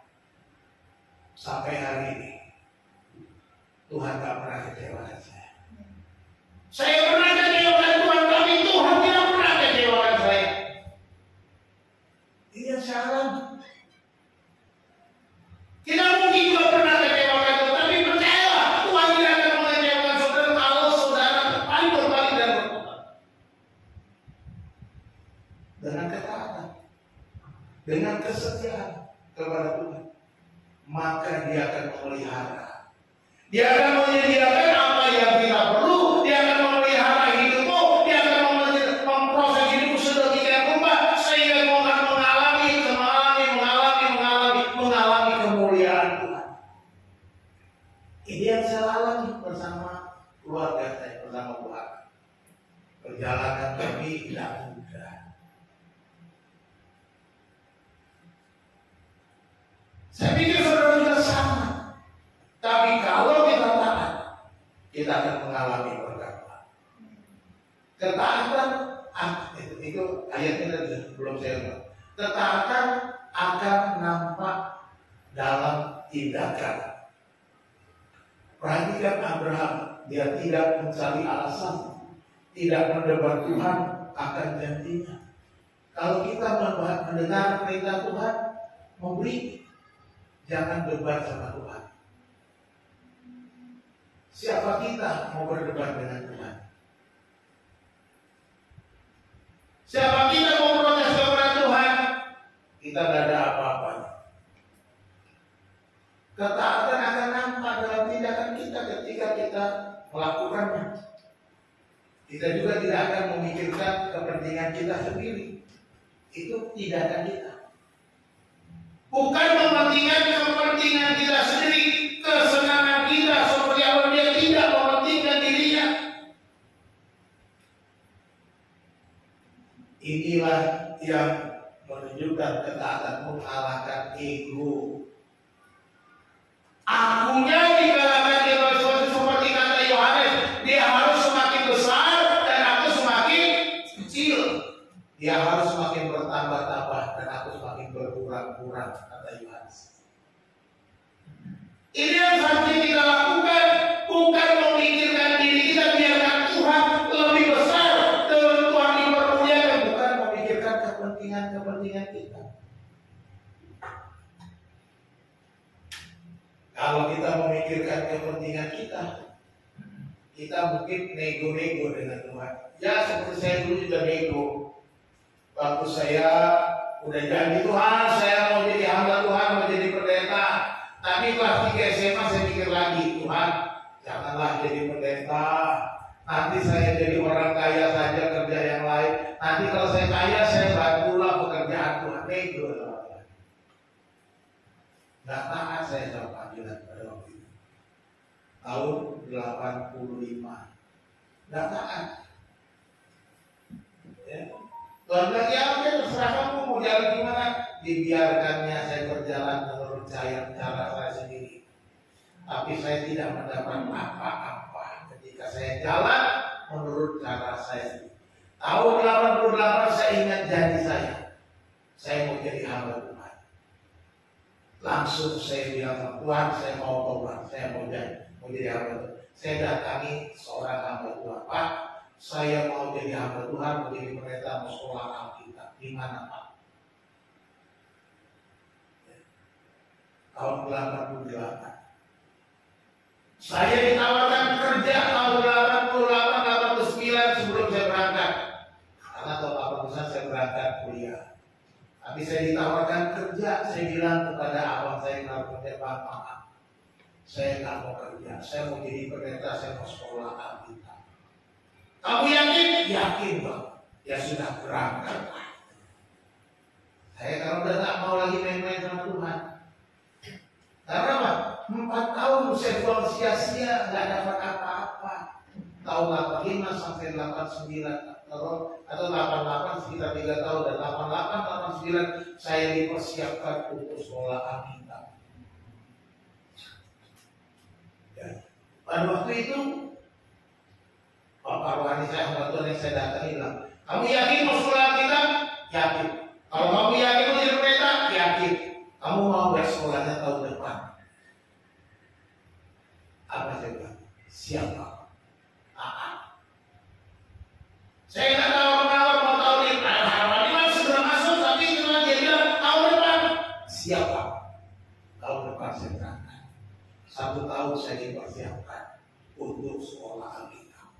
Sampai hari ini Tuhan tak pernah kecewakan saya. Saya pernah kecewakan Tuhan, tapi Tuhan tidak pernah kecewakan saya. Ini yang saya alami. Tidak mungkin juga pernah kecewakan Tuhan, tapi percayalah Tuhan tidak akan mengecewakan saudara kalau saudara berbalik dan bertobat. Dengan ketaatan, dengan kesetiaan kepada Tuhan, maka Dia akan memelihara. Dia akan menyediakan apa yang kita perlu. Dia akan memelihara hidupmu. Dia akan memproses hidupmu sedemikian rupa sehingga kau akan mengalami kemuliaan Tuhan. Ini yang saya alami bersama keluarga saya, bersama Tuhan. Perjalanan kami tidak mudah. Saya pikir saudara juga sama. Tapi kalau kita taat, kita akan mengalami berkat. Ketaatan, itu ayatnya tadi belum saya bilang. Ketaatan akan nampak dalam tindakan. Perhatikan Abraham, dia tidak mencari alasan, tidak mendebat Tuhan akan janjinya. Kalau kita mendengar perintah Tuhan, memberi, jangan debat sama Tuhan. Siapa kita mau berdebat dengan Tuhan? Siapa kita mau protes kepada Tuhan? Kita tidak ada apa-apanya. Ketaatan akan nampak dalam tindakan kita ketika kita melakukannya. Kita juga tidak akan memikirkan kepentingan kita sendiri. Itu tindakan kita. Bukan kepentingan kita sendiri, kesenangan kita seperti apa dia tidak mementingkan dirinya. Inilah yang menunjukkan ketaatan mengalahkan ego. Akunya dikalahkan seperti kata Yohanes, dia harus semakin besar dan aku semakin kecil. Dia harus semakin bertambah-tambah dan aku semakin berkurang-kurang, kata Yohanes. Ini yang seharusnya kita lakukan, bukan memikirkan diri kita, biarkan Tuhan lebih besar dan Tuhan dipermuliakan, bukan memikirkan kepentingan kita. Kalau kita memikirkan kepentingan kita mungkin nego-nego dengan Tuhan. Ya seperti saya dulu juga nego. Waktu saya udah janji Tuhan, saya mau jadi hamba Tuhan, mau jadi pendeta. Tapi kelas 3 SMA saya pikir lagi, Tuhan, janganlah jadi pendeta. Nanti saya jadi orang kaya saja kerja yang lain. Nanti kalau saya kaya, saya bantulah pekerjaan Tuhan. Nego. Gak taat saya sama panggilan pada waktu itu. Tahun 85. Gak taat. Ya. Tuhan bilang, ya udah terserah kamu mau jalan gimana. Dibiarkannya saya berjalan menurut cara saya sendiri. Tapi saya tidak mendapat apa-apa ketika saya jalan menurut cara saya sendiri. Tahun 88 saya ingat janji saya. Saya mau jadi hamba Tuhan. Langsung saya bilang, Tuhan saya mau tobat, saya mau jadi hamba Tuhan. Saya datangi seorang hamba Tuhan, Pak, saya mau jadi hamba Tuhan, mau jadi pendeta, mau sekolah Alkitab. Di mana Pak? Tahun 88. Saya ditawarkan kerja tahun 88, 89 sebelum saya berangkat. Karena tahun 89 saya berangkat kuliah. Tapi saya ditawarkan kerja, saya bilang kepada abang saya yang kerja, Pak, saya nggak mau kerja, saya mau jadi pendeta, saya mau sekolah Alkitab. Kamu yakin? Yakin Bang. Ya sudah berangkat. Saya kalau udah nggak mau lagi main-main sama Tuhan. Karena apa? 4 tahun saya buang sia-sia, nggak dapat apa-apa. Tahun 85 sampai 89. Atau 88 sekitar 3 tahun dan 88, 89 saya dipersiapkan untuk sekolah Alkitab. Ya. Pada waktu itu Bapak rohani saya, hamba Tuhan yang saya datangi bilang, kamu yakin mau sekolah Alkitab? Yakin. Kalau kamu yakin mau jadi pendeta? Yakin. Kamu mau nggak sekolahnya tahun depan? Apa saya bilang? Siapa? Saya nggak tahu menawar mau tahun ini, harapan segera masuk, tapi setelah dia bilang tahun depan, siapa? Tahun depan saya berangkat. 1 tahun saya dipersiapkan untuk sekolah Alkitab.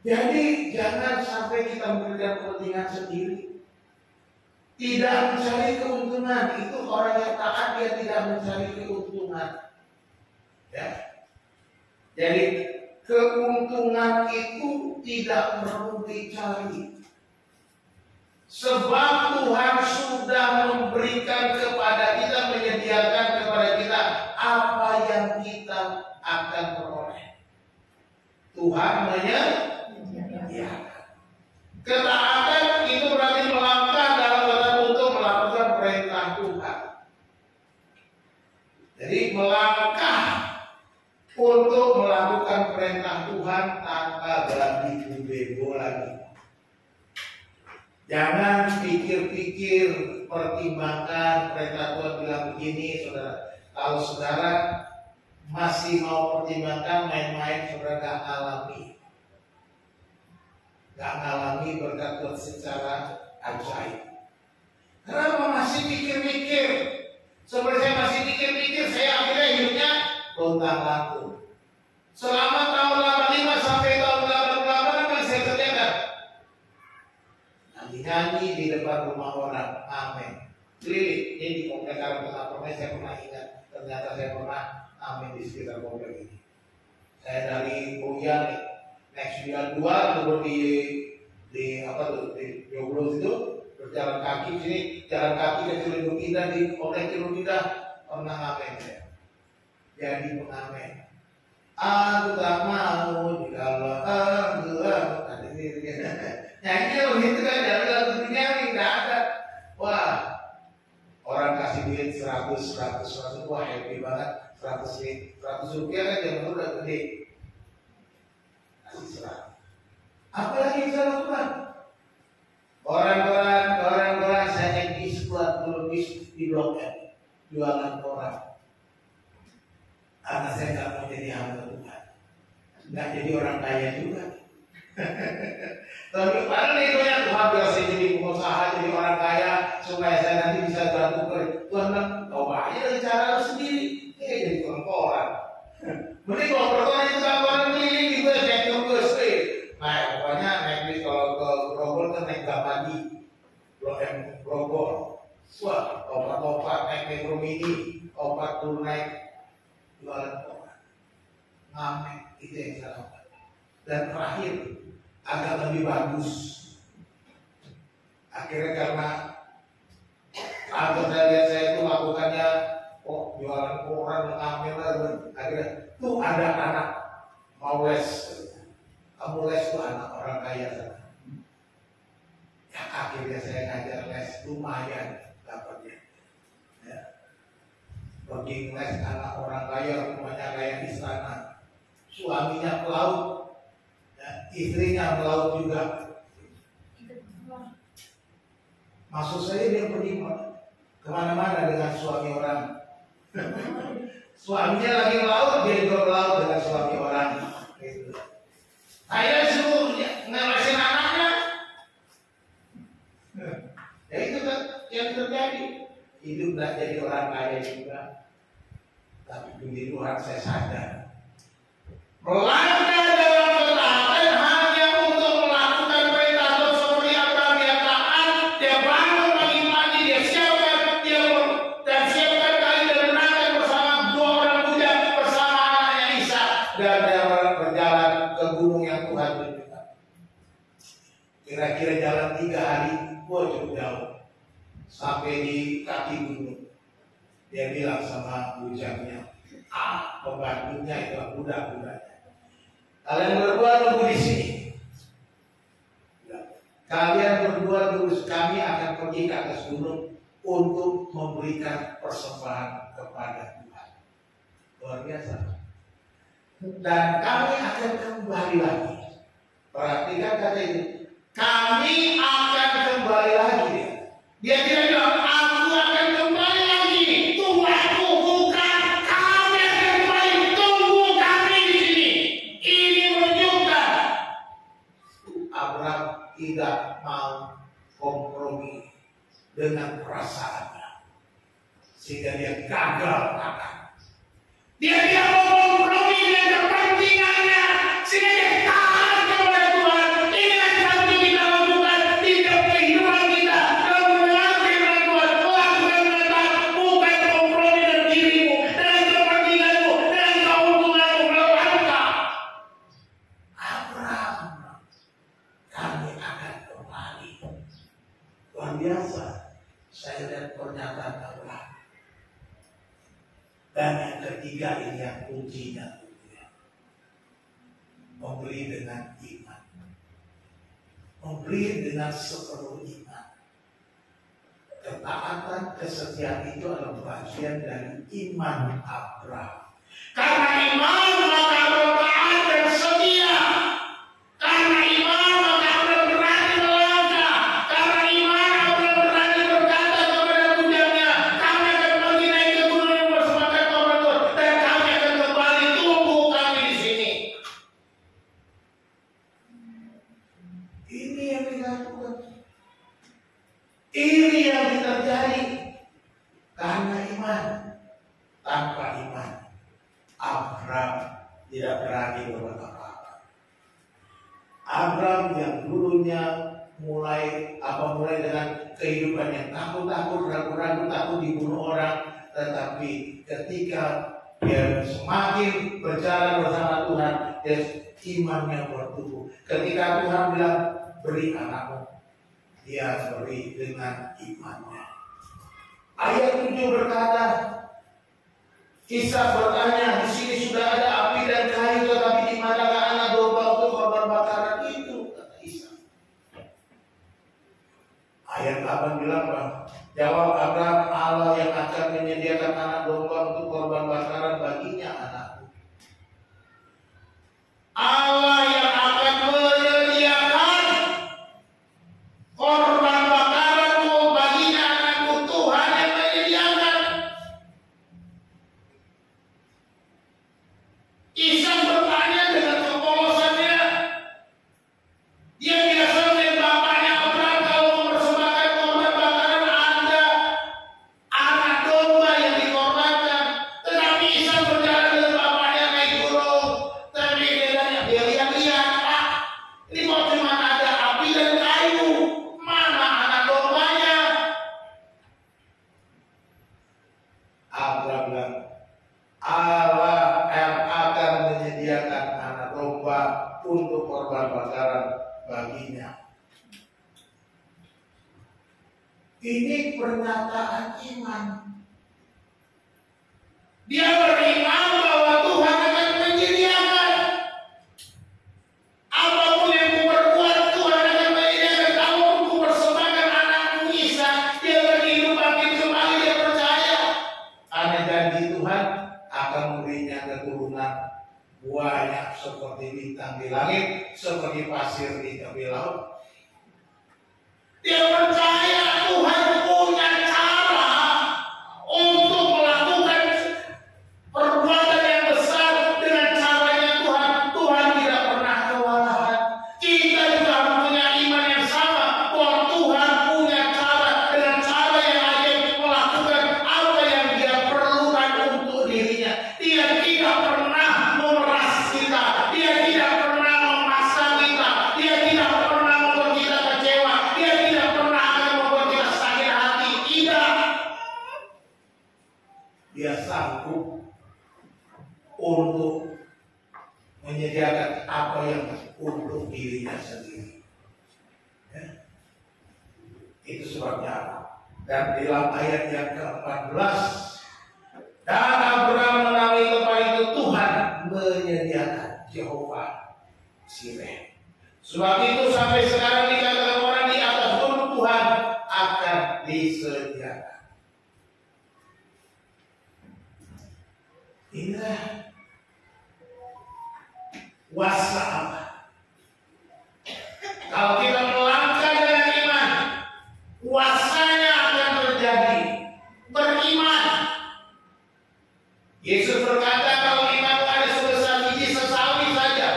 Jadi jangan sampai kita memikirkan kepentingan sendiri. Tidak mencari keuntungan, itu orang yang taat dia tidak mencari keuntungan. Ya. Jadi keuntungan itu tidak perlu dicari. Sebab Tuhan sudah memberikan kepada kita, menyediakan kepada kita apa yang kita akan peroleh. Tuhan menyediakan. Ketaatan itu berarti melangkah dalam tanda untuk melakukan perintah Tuhan. Jadi melangkah untuk melakukan perintah Tuhan tanpa bego lagi. Jangan pikir-pikir, pertimbangkan perintah Tuhan bilang begini, saudara. Kalau saudara masih mau pertimbangkan main-main, saudara gak ngalami berkat Tuhan secara ajaib. Kenapa masih pikir-pikir? Seperti saya masih pikir-pikir, saya akhirnya hidupnya lontang-lantung. Selama tahun 85 sampai tahun 88 apa yang saya kerjakan? Nyanyi di depan rumah orang, amin. Keliling, Ini di komplek Karangtengah saya pernah ingat, ternyata saya pernah amin di sekitar komplek ini. Saya dari Boyan naik 92 turun di apa tuh di Joglo itu, berjalan kaki sini, jalan kaki ke Cilindung Indah di komplek Cilindung Indah pernah ngamen saya. Jadi pengamen. Aku tak mau jikalau ada ini nyanyi begitu kan, dari lagu nyanyi tidak ada. Wah, orang kasih duit 100, wah happy banget. 100 rupiah kan yang udah gede. Kasih 100. Apa lagi yang saya lakukan? Orang-orang saya bis buat lulus di Blok M, jualan koran. Karena saya nggak mau jadi hamba Tuhan, nggak jadi orang kaya juga. Tapi padahal itu yang Tuhan biar saya jadi pengusaha, jadi orang kaya supaya saya nanti bisa bantu Tuhan. Coba aja dari cara lo sendiri, jadi tukang koran. Mending kalau perkoran itu koran keliling juga naik terus, nah pokoknya naik bis kalau ke Grogol kan naik Gapadi, Blok M Grogol. Wah, obat-obat naik Metro Mini, obat dulu naik jualan koran, ngamen, itu yang saya lakukan. Dan terakhir agak lebih bagus. Akhirnya karena saya lihat saya itu lakukannya, jualan koran, ngamen lah. Akhirnya tuh ada anak mau les, kamu les tuh anak orang kaya sana. Ya akhirnya saya ngajar les lumayan dapatnya. Ya. Pergi les anak orang kaya, rumahnya kayak istana, suaminya pelaut, ya, istrinya pelaut juga. Maksud saya dia pergi kemana-mana dengan suami orang. Suaminya lagi melaut, dia juga melaut dengan suami orang. Gitu. Saya suruh ngelesin anaknya. Ya itu kan yang terjadi. Hidup tidak jadi orang kaya juga. Tapi begitu orang saya sadar, melangkah dalam ketaatan hanya untuk melakukan perintah Tuhan seperti apa dia taat, dia bangun pagi-pagi, dia siapkan, dan siapkan kain dan menangkan bersama 2 orang budak bersama anaknya Isa, dan dia berjalan ke gunung yang Tuhan tunjukkan. Kira-kira jalan 3 hari, cukup jauh. Sampai di kaki gunung, dia bilang sama bujaknya, pembantunya itu budak-budaknya, kalian berdua tunggu di sini. Kalian berdua tunggu, kami akan pergi ke atas gunung untuk memberikan persembahan kepada Tuhan. Luar biasa. Dan kami akan kembali lagi. Perhatikan kata itu, kami akan kembali lagi. Dia tidak bilang, aku akan kembali lagi. Tunggu aku, bukan. Kami akan kembali. Tunggu kami di sini. Ini menunjukkan Abraham tidak mau kompromi dengan perasaannya, sehingga dia gagal takkan. Dia tidak mau kompromi dengan kepentingannya, sehingga dia taat kepada Tuhan. Inilah yang harus kita lakukan di dalam kehidupan kita. Biasa, saya lihat pernyataan Abraham. Dan yang ketiga ini yang kuncinya, memberi dengan iman, memberi dengan sepenuh iman. Ketaatan, kesetiaan itu adalah bagian dari iman Abraham. Karena iman maka Abraham taat dan setia. Karena iman maka Abraham berani melangkah. Karena iman Abraham berani berkata kepada budaknya, kami akan pergi naik ke gunung yang bersemakan kepada Tuhan, dan kami akan kembali, tunggu kami di sini. Ini yang dilakukan. Ini yang terjadi karena iman. Tanpa iman, Abraham tidak berani berbuat apa-apa. Abraham yang dulunya mulai dengan kehidupan kehidupan yang takut-takut, ragu-ragu, takut dibunuh orang. Tetapi ketika dia semakin berjalan bersama Tuhan, dia imannya bertumbuh. Ketika Tuhan bilang beri anakmu, dia beri dengan imannya. Ayat 7 berkata, Ishak bertanya, di sini sudah ada api dan kayu, tetapi di manakah anak domba untuk korban bakaran itu? Kata Ishak. Ayat 8 bilang apa? Jawab Abraham, Allah yang akan menyediakan anak domba untuk korban bakaran baginya anakku. Allah yang akan menyediakan korban bakaran baginya anakku. Tuhan yang menyediakan. Ishak bertanya dengan kepolosannya. Dia biasa melihat bapaknya Abraham kalau mempersembahkan korban bakaran ada anak domba yang dikorbankan. Tetapi Ishak berjalan dengan bapaknya naik gunung. Tapi dia lihat-lihat, Pak, ini kok cuma ada api dan kayu. Mana anak dombanya? Abraham bilang, Allah akan menyediakan anak domba untuk korban bakaran baginya. Ini pernyataan iman. Dia beriman bahwa Tuhan akan menyediakan. Apapun yang kuperbuat, Tuhan akan menyediakan. Kalau ku persembahkan anakku Ishak, dia berhidup bangkit kembali, dia percaya. Ada janji Tuhan akan memberinya keturunan banyak seperti bintang di langit, seperti pasir di tepi laut. Dia percaya Tuhan punya cara untuk melakukan perbuatan yang besar dengan caranya Tuhan. Tuhan tidak pernah kewalahan. Kita juga harus punya iman yang sama bahwa Tuhan punya cara dengan cara yang ajaib melakukan apa yang Dia perlukan untuk dirinya. Dia tidak pernah memeras kita. Dia tidak pernah memaksa kita. Dia tidak pernah membuat kita kecewa. Dia tidak pernah akan membuat kita sakit hati. Tidak. Dia sanggup untuk menyediakan apa yang untuk dirinya sendiri. Ya. Itu sebabnya apa? Dan di dalam ayat yang ke-14, dan Abraham menamai tempat itu Tuhan menyediakan, Jehovah Sireh. Sebab itu sampai sekarang dikatakan orang di atas gunung Tuhan akan disediakan. Inilah kuasa apa? Kalau kita melangkah dengan iman, kuasanya akan terjadi. Beriman. Yesus berkata, kalau iman ada sebesar biji sesawi saja,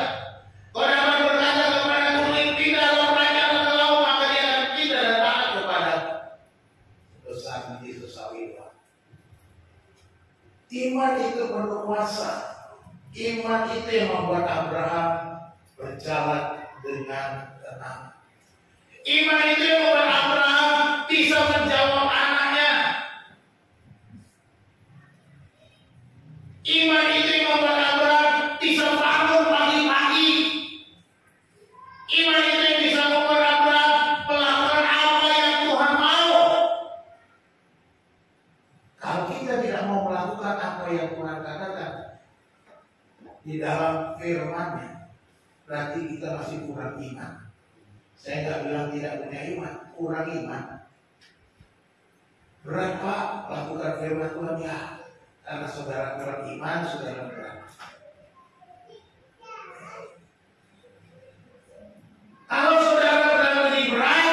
kalau dapat berkata kepada gunung pindah lompatnya ke laut, maka dia akan pindah dan taat kepada sebesar biji sesawi. Iman itu perlu kuasa. Iman itu yang membuat Abraham berjalan dengan tenang. Iman itu yang membuat Abraham bisa menjawab anaknya. Iman itu yang membuat Abraham bisa bangun pagi-pagi. Iman itu yang bisa membuat Abraham melakukan apa yang Tuhan mau. Kalau kita tidak mau melakukan apa yang Tuhan katakan di dalam firman-Nya, berarti kita masih kurang iman. Saya nggak bilang tidak punya iman, kurang iman. Berat Pak lakukan firman Tuhan, ya. Karena saudara kurang iman, saudara berat. Kalau saudara pernah beri berat,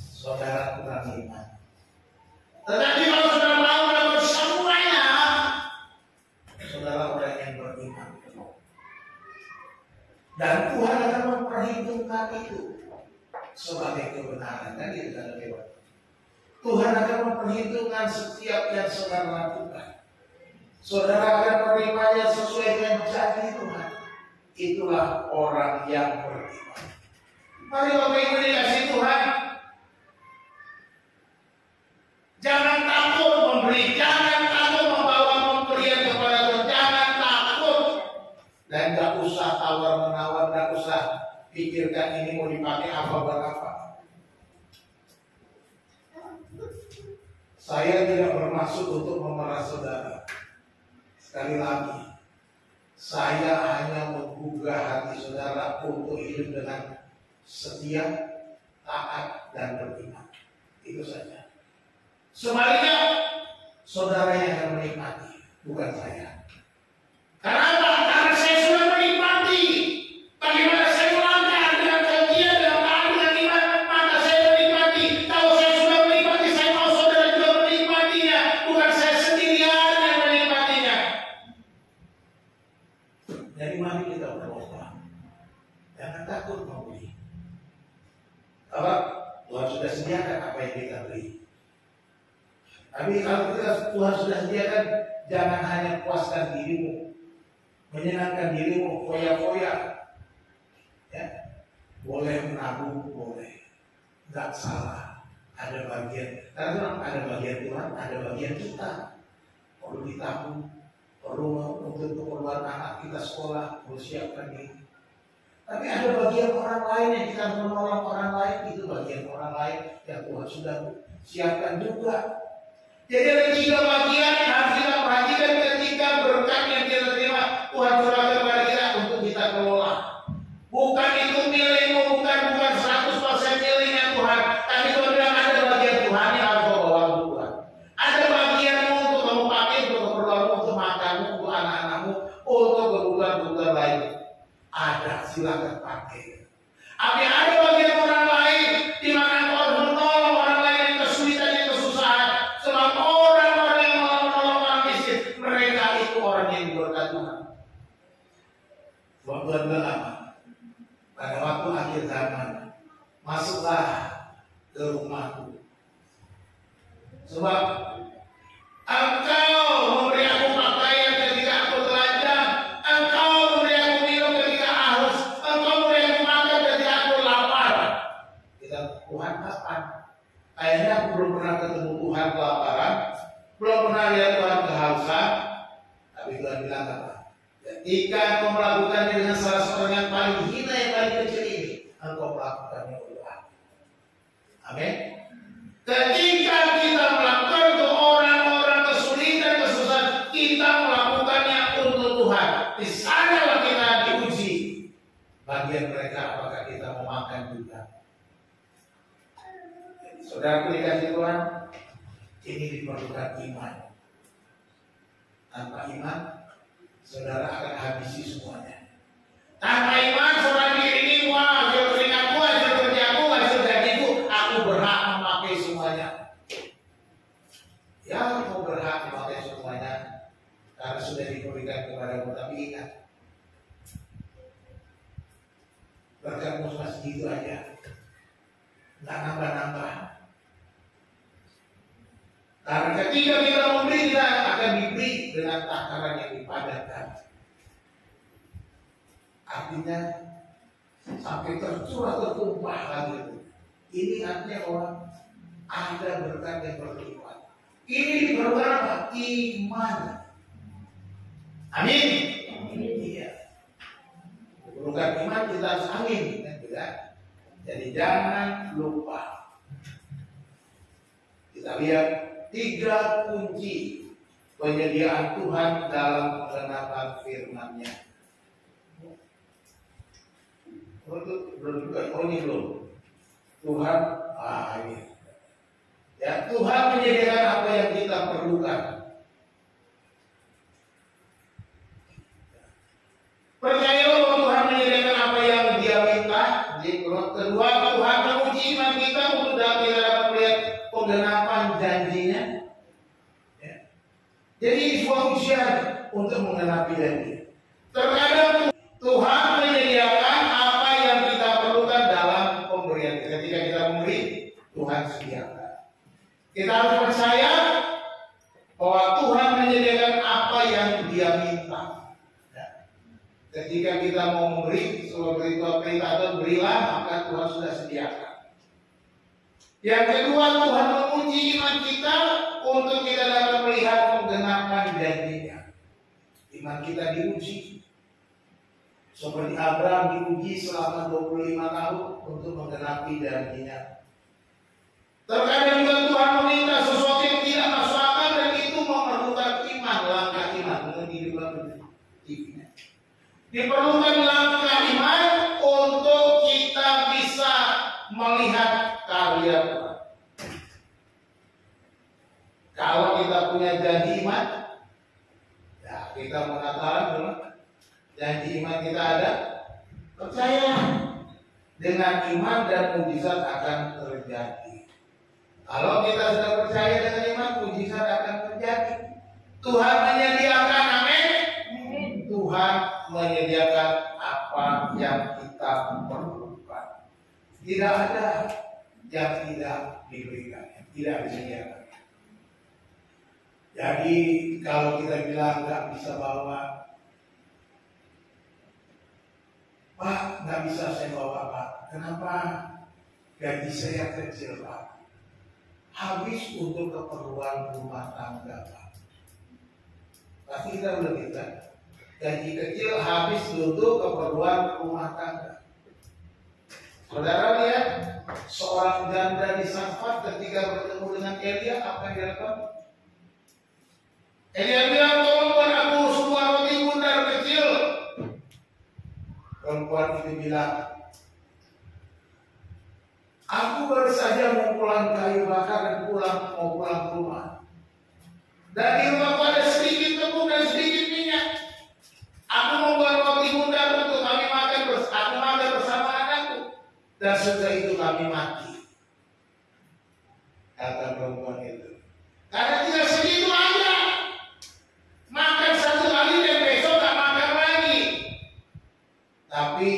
saudara kurang iman. Tetapi kalau saudara mau melakukan semuanya, saudara orang yang beriman. Dan Tuhan akan memperhitungkan itu sebagai kebenaran. Dan itu adalah lewat. Tuhan akan memperhitungkan setiap yang saudara lakukan. Saudara akan menerimanya sesuai dengan janji Tuhan. Itulah orang yang beriman. Mari Bapak Ibu dikasih Tuhan, Jangan takut memberi, jangan takut membawa pemberian kepada Tuhan, jangan takut. Dan gak usah tawar-menawar, gak usah pikirkan ini mau dipakai apa buat apa. Saya tidak bermaksud untuk memeras saudara. Sekali lagi, saya hanya menggugah hati saudara untuk hidup dengan setia, taat, dan beriman. Itu saja. Sebaliknya, saudara yang akan menikmati, bukan saya. Kenapa? Karena saya sudah menikmati. Bagaimana saya melangkah dengan setia, dengan taat, dengan iman, maka saya menikmati. Kalau saya sudah menikmati, saya mau saudara juga menikmatinya. Bukan saya sendirian yang menikmatinya. Jadi mari kita berdoa. Jangan takut memberi. Kalau Tuhan sudah sediakan apa yang kita beri. Tapi kalau Tuhan sudah sediakan, jangan hanya puaskan dirimu, menyenangkan dirimu, foya-foya. Ya, boleh menabung, boleh, nggak salah. Ada bagian, karena ada bagian Tuhan, ada bagian kita. Perlu ditabung, perlu untuk keperluan anak kita sekolah, perlu siapkan diri. Tapi ada bagian orang lain yang kita menolong orang lain, itu bagian orang lain yang Tuhan sudah siapkan juga. Jadi ada 3 bagian yang harus kita perhatikan ketika berkat yang kita terima Tuhan serahkan kepada kita untuk kita kelola. Bukan itu milikmu, bukan 100% miliknya Tuhan. Tapi Tuhan bilang ada bagian Tuhan yang harus kau bawa untuk Tuhan. Ada bagianmu untuk kamu pakai untuk keperluanmu, untuk makanmu, untuk anak-anakmu, untuk kebutuhan-kebutuhan lain. Ada, silakan pakai. Tapi ada bagian orang lain di mana kau harus menolong orang lain yang kesulitan, yang kesusahan. Sebab orang-orang yang menolong orang miskin, mereka itu orang yang diberkati Tuhan. Sebab Tuhan bilang apa? Pada waktu akhir zaman, masuklah ke rumahku. Sebab engkau memberi aku pakaian ketika aku telanjang, engkau memberi aku minum ketika haus, engkau memberi aku makan ketika aku lapar. Kita Tuhan kapan? Kayaknya aku belum pernah ketemu Tuhan kelaparan, belum pernah lihat Tuhan kehausan. Tapi Tuhan bilang apa? Ketika engkau melakukannya dengan salah seorang yang paling hina, yang paling kecil ini, engkau melakukannya untuk aku. Amin. Ketika kita melakukan untuk orang-orang kesulitan, kesusahan, kita melakukannya untuk Tuhan. Di sanalah kita diuji. Bagian mereka apakah kita mau makan juga. Saudara dikasih Tuhan, ini diperlukan iman. Tanpa iman, saudara akan habisi semuanya. Tanpa iman, saudara ini wah, hasil keringatku, hasil kerjaku, hasil gajiku, aku berhak memakai semuanya. Ya, kau berhak memakai semuanya karena sudah diberikan kepadamu. Tapi ingat, berkatmu cuma segitu aja, nggak nambah-nambah. Karena ketika kita memberi, kita akan diberi dengan takaran yang dipadatkan. Artinya sampai tercurah tertumpah lagi. Ini artinya orang ada berkat yang berlipat. Ini diperlukan apa? Iman. Amin. Iya. Diperlukan iman, kita harus amin. Jadi jangan lupa. Kita lihat 3 kunci penyediaan Tuhan dalam penggenapan firman-Nya. Belum. Tuhan, ini. Ya, Tuhan menyediakan apa yang kita perlukan. Percayalah bahwa Tuhan menyediakan apa yang Dia minta. Kedua, Tuhan menguji iman kita untuk kita dapat melihat penggenapan janjinya. Ya. Jadi sebuah ujian untuk menggenapi janji. Terkadang Tuhan menyediakan apa yang kita perlukan dalam pemberian. Ketika kita memberi, Tuhan sediakan. Kita harus percaya bahwa Tuhan menyediakan apa yang Dia minta. Ya. Ketika kita mau memberi, seperti perintah atau berilah, maka Tuhan sudah sediakan. Yang kedua, Tuhan menguji menguji iman kita untuk kita dapat melihat menggenapkan janjinya. Iman kita diuji. Seperti Abraham diuji selama 25 tahun untuk menggenapi janjinya. Terkadang juga Tuhan meminta sesuatu yang tidak masuk akal dan itu memerlukan iman, langkah iman. Diperlukan langkah iman untuk kita bisa melihat karya Tuhan. Kalau kita punya janji iman, ya kita mengatakan belum. Janji iman kita ada, percaya dengan iman dan mujizat akan terjadi. Kalau kita sudah percaya dengan iman, mujizat akan terjadi. Tuhan menyediakan, amin. Tuhan menyediakan apa yang kita perlukan. Tidak ada yang tidak diberikan, tidak disediakan. Jadi kalau kita bilang nggak bisa bawa, Pak, nggak bisa saya bawa, Pak. Kenapa? Gaji saya kecil, Pak. Habis untuk keperluan rumah tangga, Pak. Pasti kita udah kita. Gaji kecil habis untuk keperluan rumah tangga. Saudara lihat, seorang janda di Safat ketika bertemu dengan Elia, apa yang dia lakukan? Elia bilang, tolong buat aku sebuah roti bundar kecil. Perempuan itu bilang, aku baru saja mau pulang kayu bakar dan mau pulang ke rumah. Dan di rumahku ada sedikit tepung dan sedikit minyak. Aku mau buat roti bundar untuk kami makan bersama anakku. Dan setelah itu kami mati. Kata perempuan itu. Karena tidak segitu aja. Makan satu kali dan besok tak makan lagi. Tapi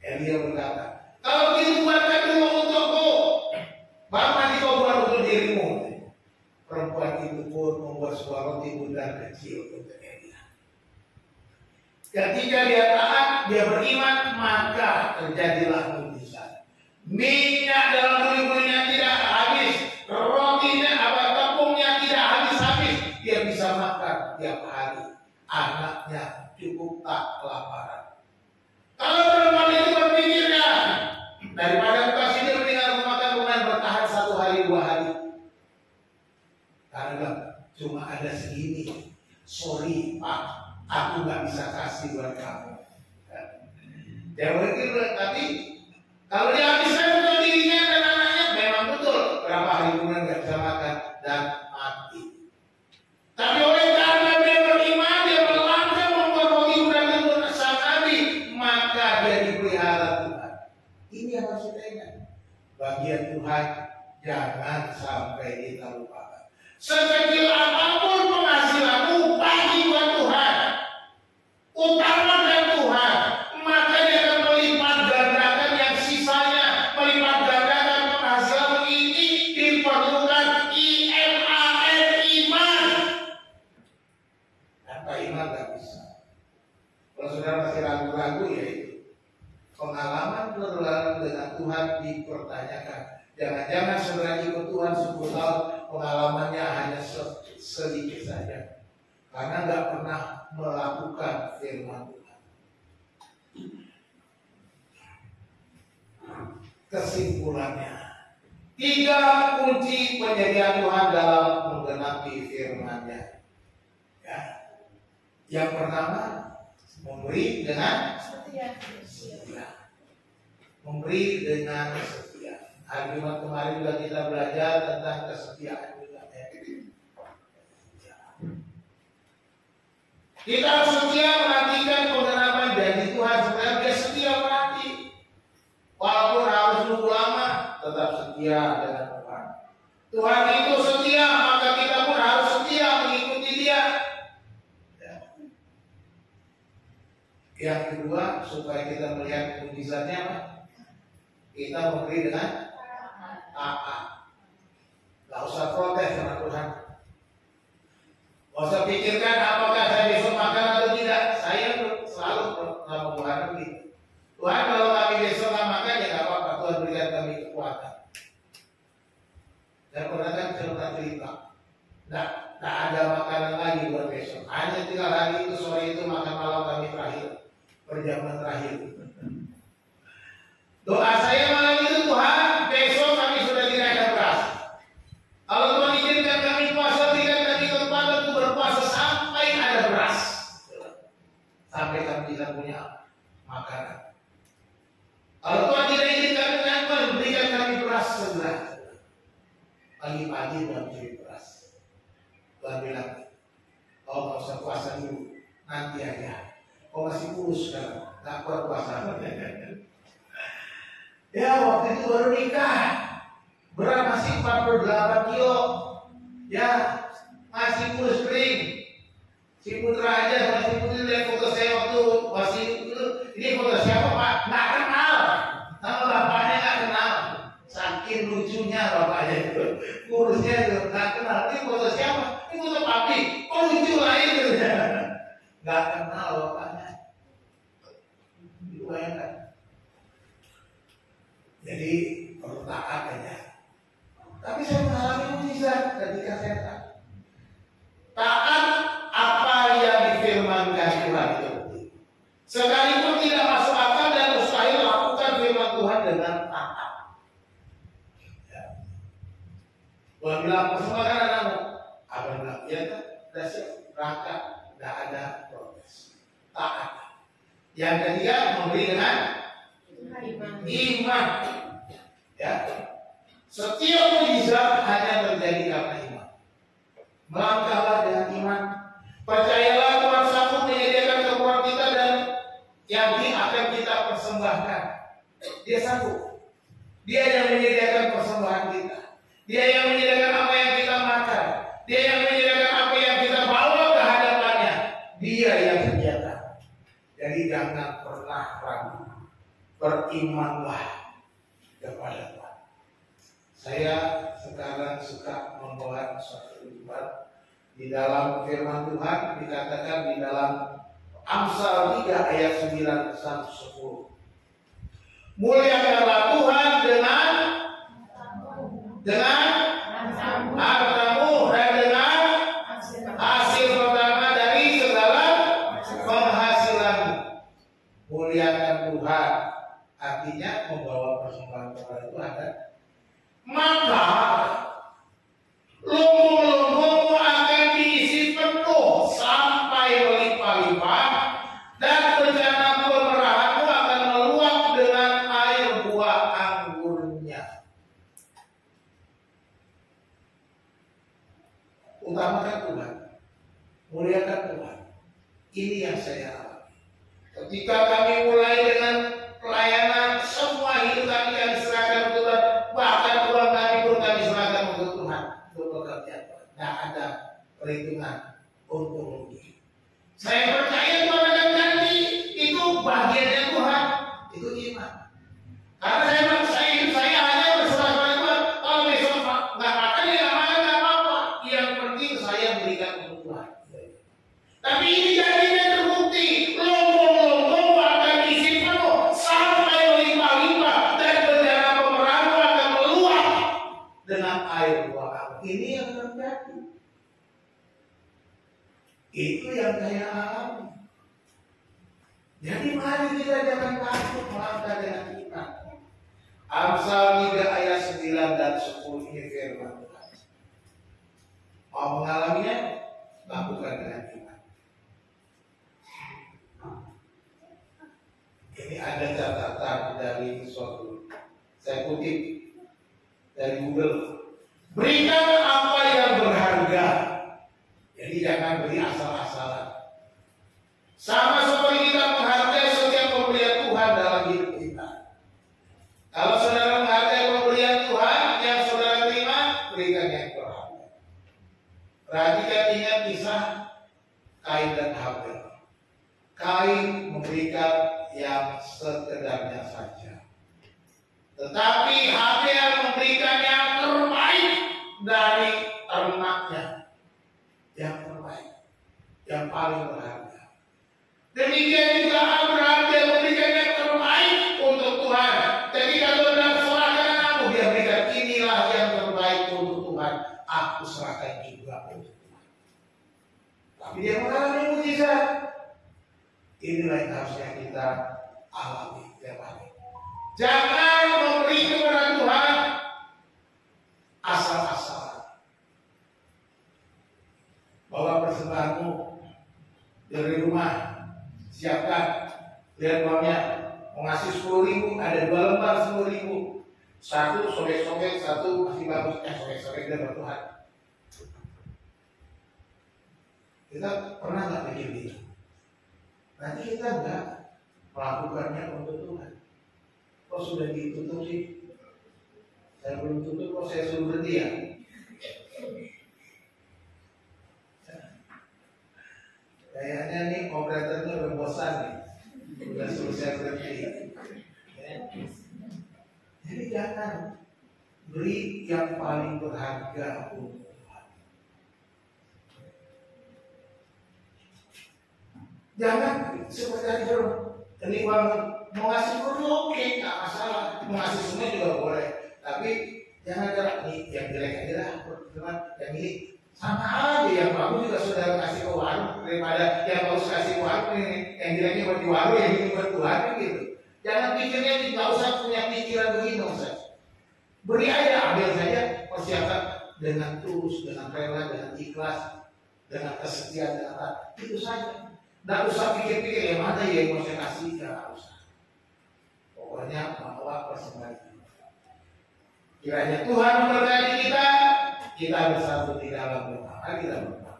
Elia berkata, kalau begitu buatkan dulu untukku, baru nanti kau buat untuk dirimu. Perempuan itu pun membuat sebuah roti bundar kecil untuk Elia. Ketika dia taat, dia beriman, maka terjadilah mujizat. Minyak dalam buli-bulinya tidak habis, rotinya tepungnya tidak habis-habis. Dia bisa makan tiap hari. Anaknya cukup tak kelaparan. Kalau perempuan itu berpikirnya, daripada kasih dia mendingan aku makan lumayan bertahan 1 hari 2 hari. Karena cuma ada segini. Sorry Pak, aku nggak bisa kasih buat kamu. Dia berpikir, tapi kalau dia habiskan untuk dirinya dan anaknya, memang betul berapa hari kemudian nggak bisa makan dan mati. Tapi oleh karena dia beriman, dia melangkah membuat roti bundar untuk sang nabi, maka dia dipelihara Tuhan. Ini yang harus kita ingat. Bagian Tuhan jangan sampai kita lupakan. Sekecil apapun penghasilanmu, bagi buat Tuhan, utamakan Tuhan, maka dia akan melipat gandakan yang sisanya, melipat gandakan penghasilanmu. Ini diperlukan IMAN, iman. Tanpa iman gak bisa. Kalau saudara masih ragu-ragu, ya itu pengalaman berlalu dengan Tuhan dipertanyakan. Jangan-jangan saudara ikut Tuhan 10 tahun, pengalamannya hanya sedikit saja, karena nggak pernah melakukan firman Tuhan. Kesimpulannya, 3 kunci penyediaan Tuhan dalam menggenapi firman-Nya. Ya. Yang pertama, memberi dengan setia. Memberi dengan setia. Hari Jumat kemarin juga kita belajar tentang kesetiaan juga. Kita harus setia menantikan penggenapan janji Tuhan supaya dia setia menanti. Walaupun harus nunggu lama, tetap setia dengan Tuhan. Tuhan itu setia, maka kita pun harus setia mengikuti Dia. Yang kedua, supaya kita melihat mujizatnya, kita memberi dengan taat. Gak usah protes sama Tuhan. Gak usah pikirkan apakah saya besok makan atau tidak. Saya selalu sama Tuhan begitu. Tuhan, kalau kami besok nggak makan ya nggak apa-apa. Tuhan berikan kami kekuatan. Dan pernah Nggak ada makanan lagi buat besok. Hanya tinggal hari itu, sore itu makan malam kami terakhir, perjamuan terakhir. Doa saya malam itu, Tuhan, besok kami sudah tidak ada beras. Kalau Tuhan izinkan kami puasa, berikan kami tempat untuk berpuasa sampai ada beras, sampai kami bisa punya makanan. Kalau Tuhan tidak izinkan kami, berikan kami beras segera. Pagi-pagi Tuhan beri beras. Tuhan bilang, kau nggak usah puasa dulu, nanti aja. Kau masih kurus sekarang, nggak kuat puasa. Ya waktu itu baru nikah, berat masih 48 kilo, ya masih kurus kering. Si Putra aja, masih Putri lihat foto saya waktu masih itu. Ini foto siapa Pak? Nggak kenal, sama bapaknya nggak kenal. Saking lucunya bapaknya itu, kurusnya itu nggak kenal. Ini foto siapa? Ini foto papi. Oh lucu lain gitu ya. Nggak kenal bapaknya. Bayangkan. Jadi perlu taat aja. Tapi saya mengalami mujizat ketika saya taat apa yang difirmankan Tuhan itu. Sekalipun tidak masuk akal dan mustahil, lakukan firman Tuhan dengan taat. Ya. Tuhan bilang persembahkan anakmu. Abang bilang ya kan, sudah siap, berangkat, tidak ada protes. Taat. Yang ketiga memberi dengan iman. Ya. Setiap mujizat hanya terjadi karena iman. Melangkahlah dengan iman. Percayalah Tuhan sanggup menyediakan kekuatan kita dan yang akan kita persembahkan. Dia sanggup. Dia yang menyediakan persembahan kita. Dia yang menyediakan apa yang kita makan. Dia yang menyediakan apa yang kita bawa ke hadapannya. Dia yang menyediakan. Jadi jangan pernah ragu. Berimanlah kepada Tuhan. Saya sekarang suka membawa suatu ibarat di dalam firman Tuhan dikatakan di dalam Amsal 3 ayat 9 sampai 10. Muliakanlah Tuhan dengan hartamu dan dengan hasil pertama dari segala penghasilanmu. Muliakan Tuhan artinya membawa persembahan kepada Tuhan. Maka lumbung-lumbungmu akan diisi penuh sampai berlimpah-limpah dan bencana pemerahanmu akan meluap dengan air buah anggurnya. Utamakan Tuhan, muliakan Tuhan. Ini yang saya alami. Ketika kami mulai dengan pelayanan, semua hidup kami serahkan untuk Tuhan. Bahkan uang kami pun kami serahkan untuk Tuhan, untuk bekerja. Tidak ada perhitungan untung rugi. Saya percaya Tuhan akan ganti. Itu bagiannya Tuhan. Itu iman. Karena saya hanya berserah pada Tuhan. Kalau besok nggak makan ya nggak apa-apa. Yang penting saya berikan untuk Tuhan. Tapi ini janjinya terbukti. Lombong-lombong akan diisi penuh sampai berlimpah-limpah dan bencana pemerahanmu akan meluap dengan air buah. Ini yang terjadi. Itu yang saya alami. Jadi mari kita jangan takut melangkah dengan iman. Amsal 3 ayat 9 dan 10 ini firman Tuhan. Mau mengalaminya, lakukan dengan iman. Ini ada catatan dari suatu, saya kutip dari Google. Berikan apa yang berharga. Jadi jangan beri asal-asalan. Sama seperti kita menghargai setiap pemberian Tuhan dalam hidup kita. Kalau saudara menghargai pemberian Tuhan yang saudara terima, berikan yang berharga. Perhatikan, ingat kisah Kain dan Habel. Kain memberikan yang sekedarnya saja, tetapi Habel memberikan yang terbaik dari ternaknya, yang terbaik, yang paling berharga. Demikian juga Abraham, dia memberikan yang terbaik untuk Tuhan. Ketika Tuhan serahkan anakmu, dia berikan inilah yang terbaik untuk Tuhan. Aku serahkan juga Tapi dia mengalami mujizat. Inilah yang harusnya kita alami tiap hari. Jangan memberi kepada Tuhan asal-asalan. Bawa persembahanmu dari rumah, siapkan, lihat uangnya, mau ngasih 10.000, ada 2 lembar 10.000, satu sobek-sobek, satu masih bagus, sobek-sobek dari Tuhan. Kita pernah nggak pikir gitu? Nanti kita nggak melakukannya untuk Tuhan. Kok sudah ditutup sih? Saya belum tutup, kok saya suruh berhenti ya? Kayaknya nih operatornya udah bosan nih, udah selesai berhenti. Jadi jangan beri yang paling berharga untuk Tuhan. Jangan seperti tadi ini uang mau ngasih dulu oke, nggak masalah, mau ngasih semua juga boleh. Tapi jangan ada nih yang jelek aja lah, teman yang ini sama aja, yang bagus juga sudah kasih ke warung daripada yang bagus kasih ke warung ini, yang jeleknya buat di warung, yang ini buat Tuhan gitu. Jangan pikirnya nggak usah punya pikiran begitu, Ustaz. Beri aja, ambil saja, persiapkan dengan tulus, dengan rela, dengan ikhlas, dengan kesetiaan, dengan apa, itu saja. Nggak usah pikir-pikir yang mana ya yang mau saya kasih, nggak usah. Pokoknya bawa persembahan. Kiranya Tuhan memberkati kita bersatu di dalam doa. Mari kita berdoa.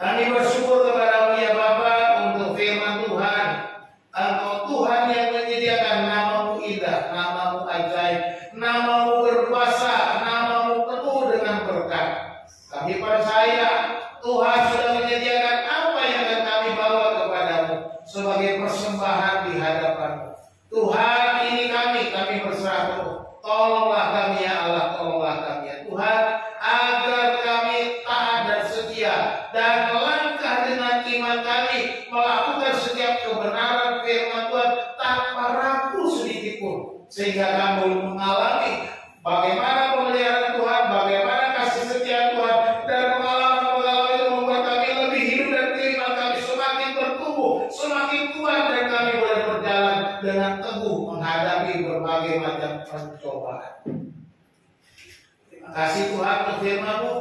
Kami bersyukur kepada-Mu ya Bapa untuk firman Tuhan. Engkau Tuhan yang menyediakan, nama-Mu indah, nama-Mu ajaib, nama-Mu berkuasa, nama-Mu penuh dengan berkat. Kami percaya Tuhan sudah menyediakan apa yang akan kami bawa kepadamu sebagai persembahan di hadapan-Mu. Tuhan, ini kami berserah penuh. Tolonglah kami ya Allah, tolonglah kami ya Tuhan, agar kami taat dan setia dan melangkah dengan iman kami melakukan setiap kebenaran firman Tuhan tanpa ragu sedikit pun, sehingga kami mengalami bagaimana pemeliharaan Tuhan, bagaimana kasih setia Tuhan, dan pengalaman-pengalaman itu membuat kami lebih hidup dan iman kami semakin bertumbuh, semakin kuat, dan kami boleh berjalan dengan teguh menghadapi berbagai macam pencobaan. Terima kasih Tuhan untuk firman-Mu.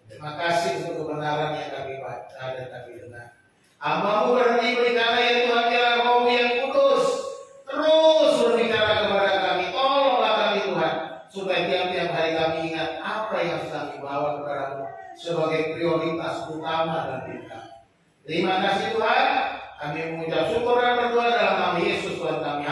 Terima kasih untuk kebenaran yang kami baca dan kami dengar. Hamba-Mu berhenti berbicara ya Tuhan, biar Roh-Mu yang kudus terus berbicara kepada kami. Tolonglah kami Tuhan, supaya tiap-tiap hari kami ingat apa yang harus kami bawa kepada-Mu sebagai prioritas utama dan kita. Terima kasih Tuhan. Kami mengucap syukur dan berdoa dalam nama Yesus Tuhan kami.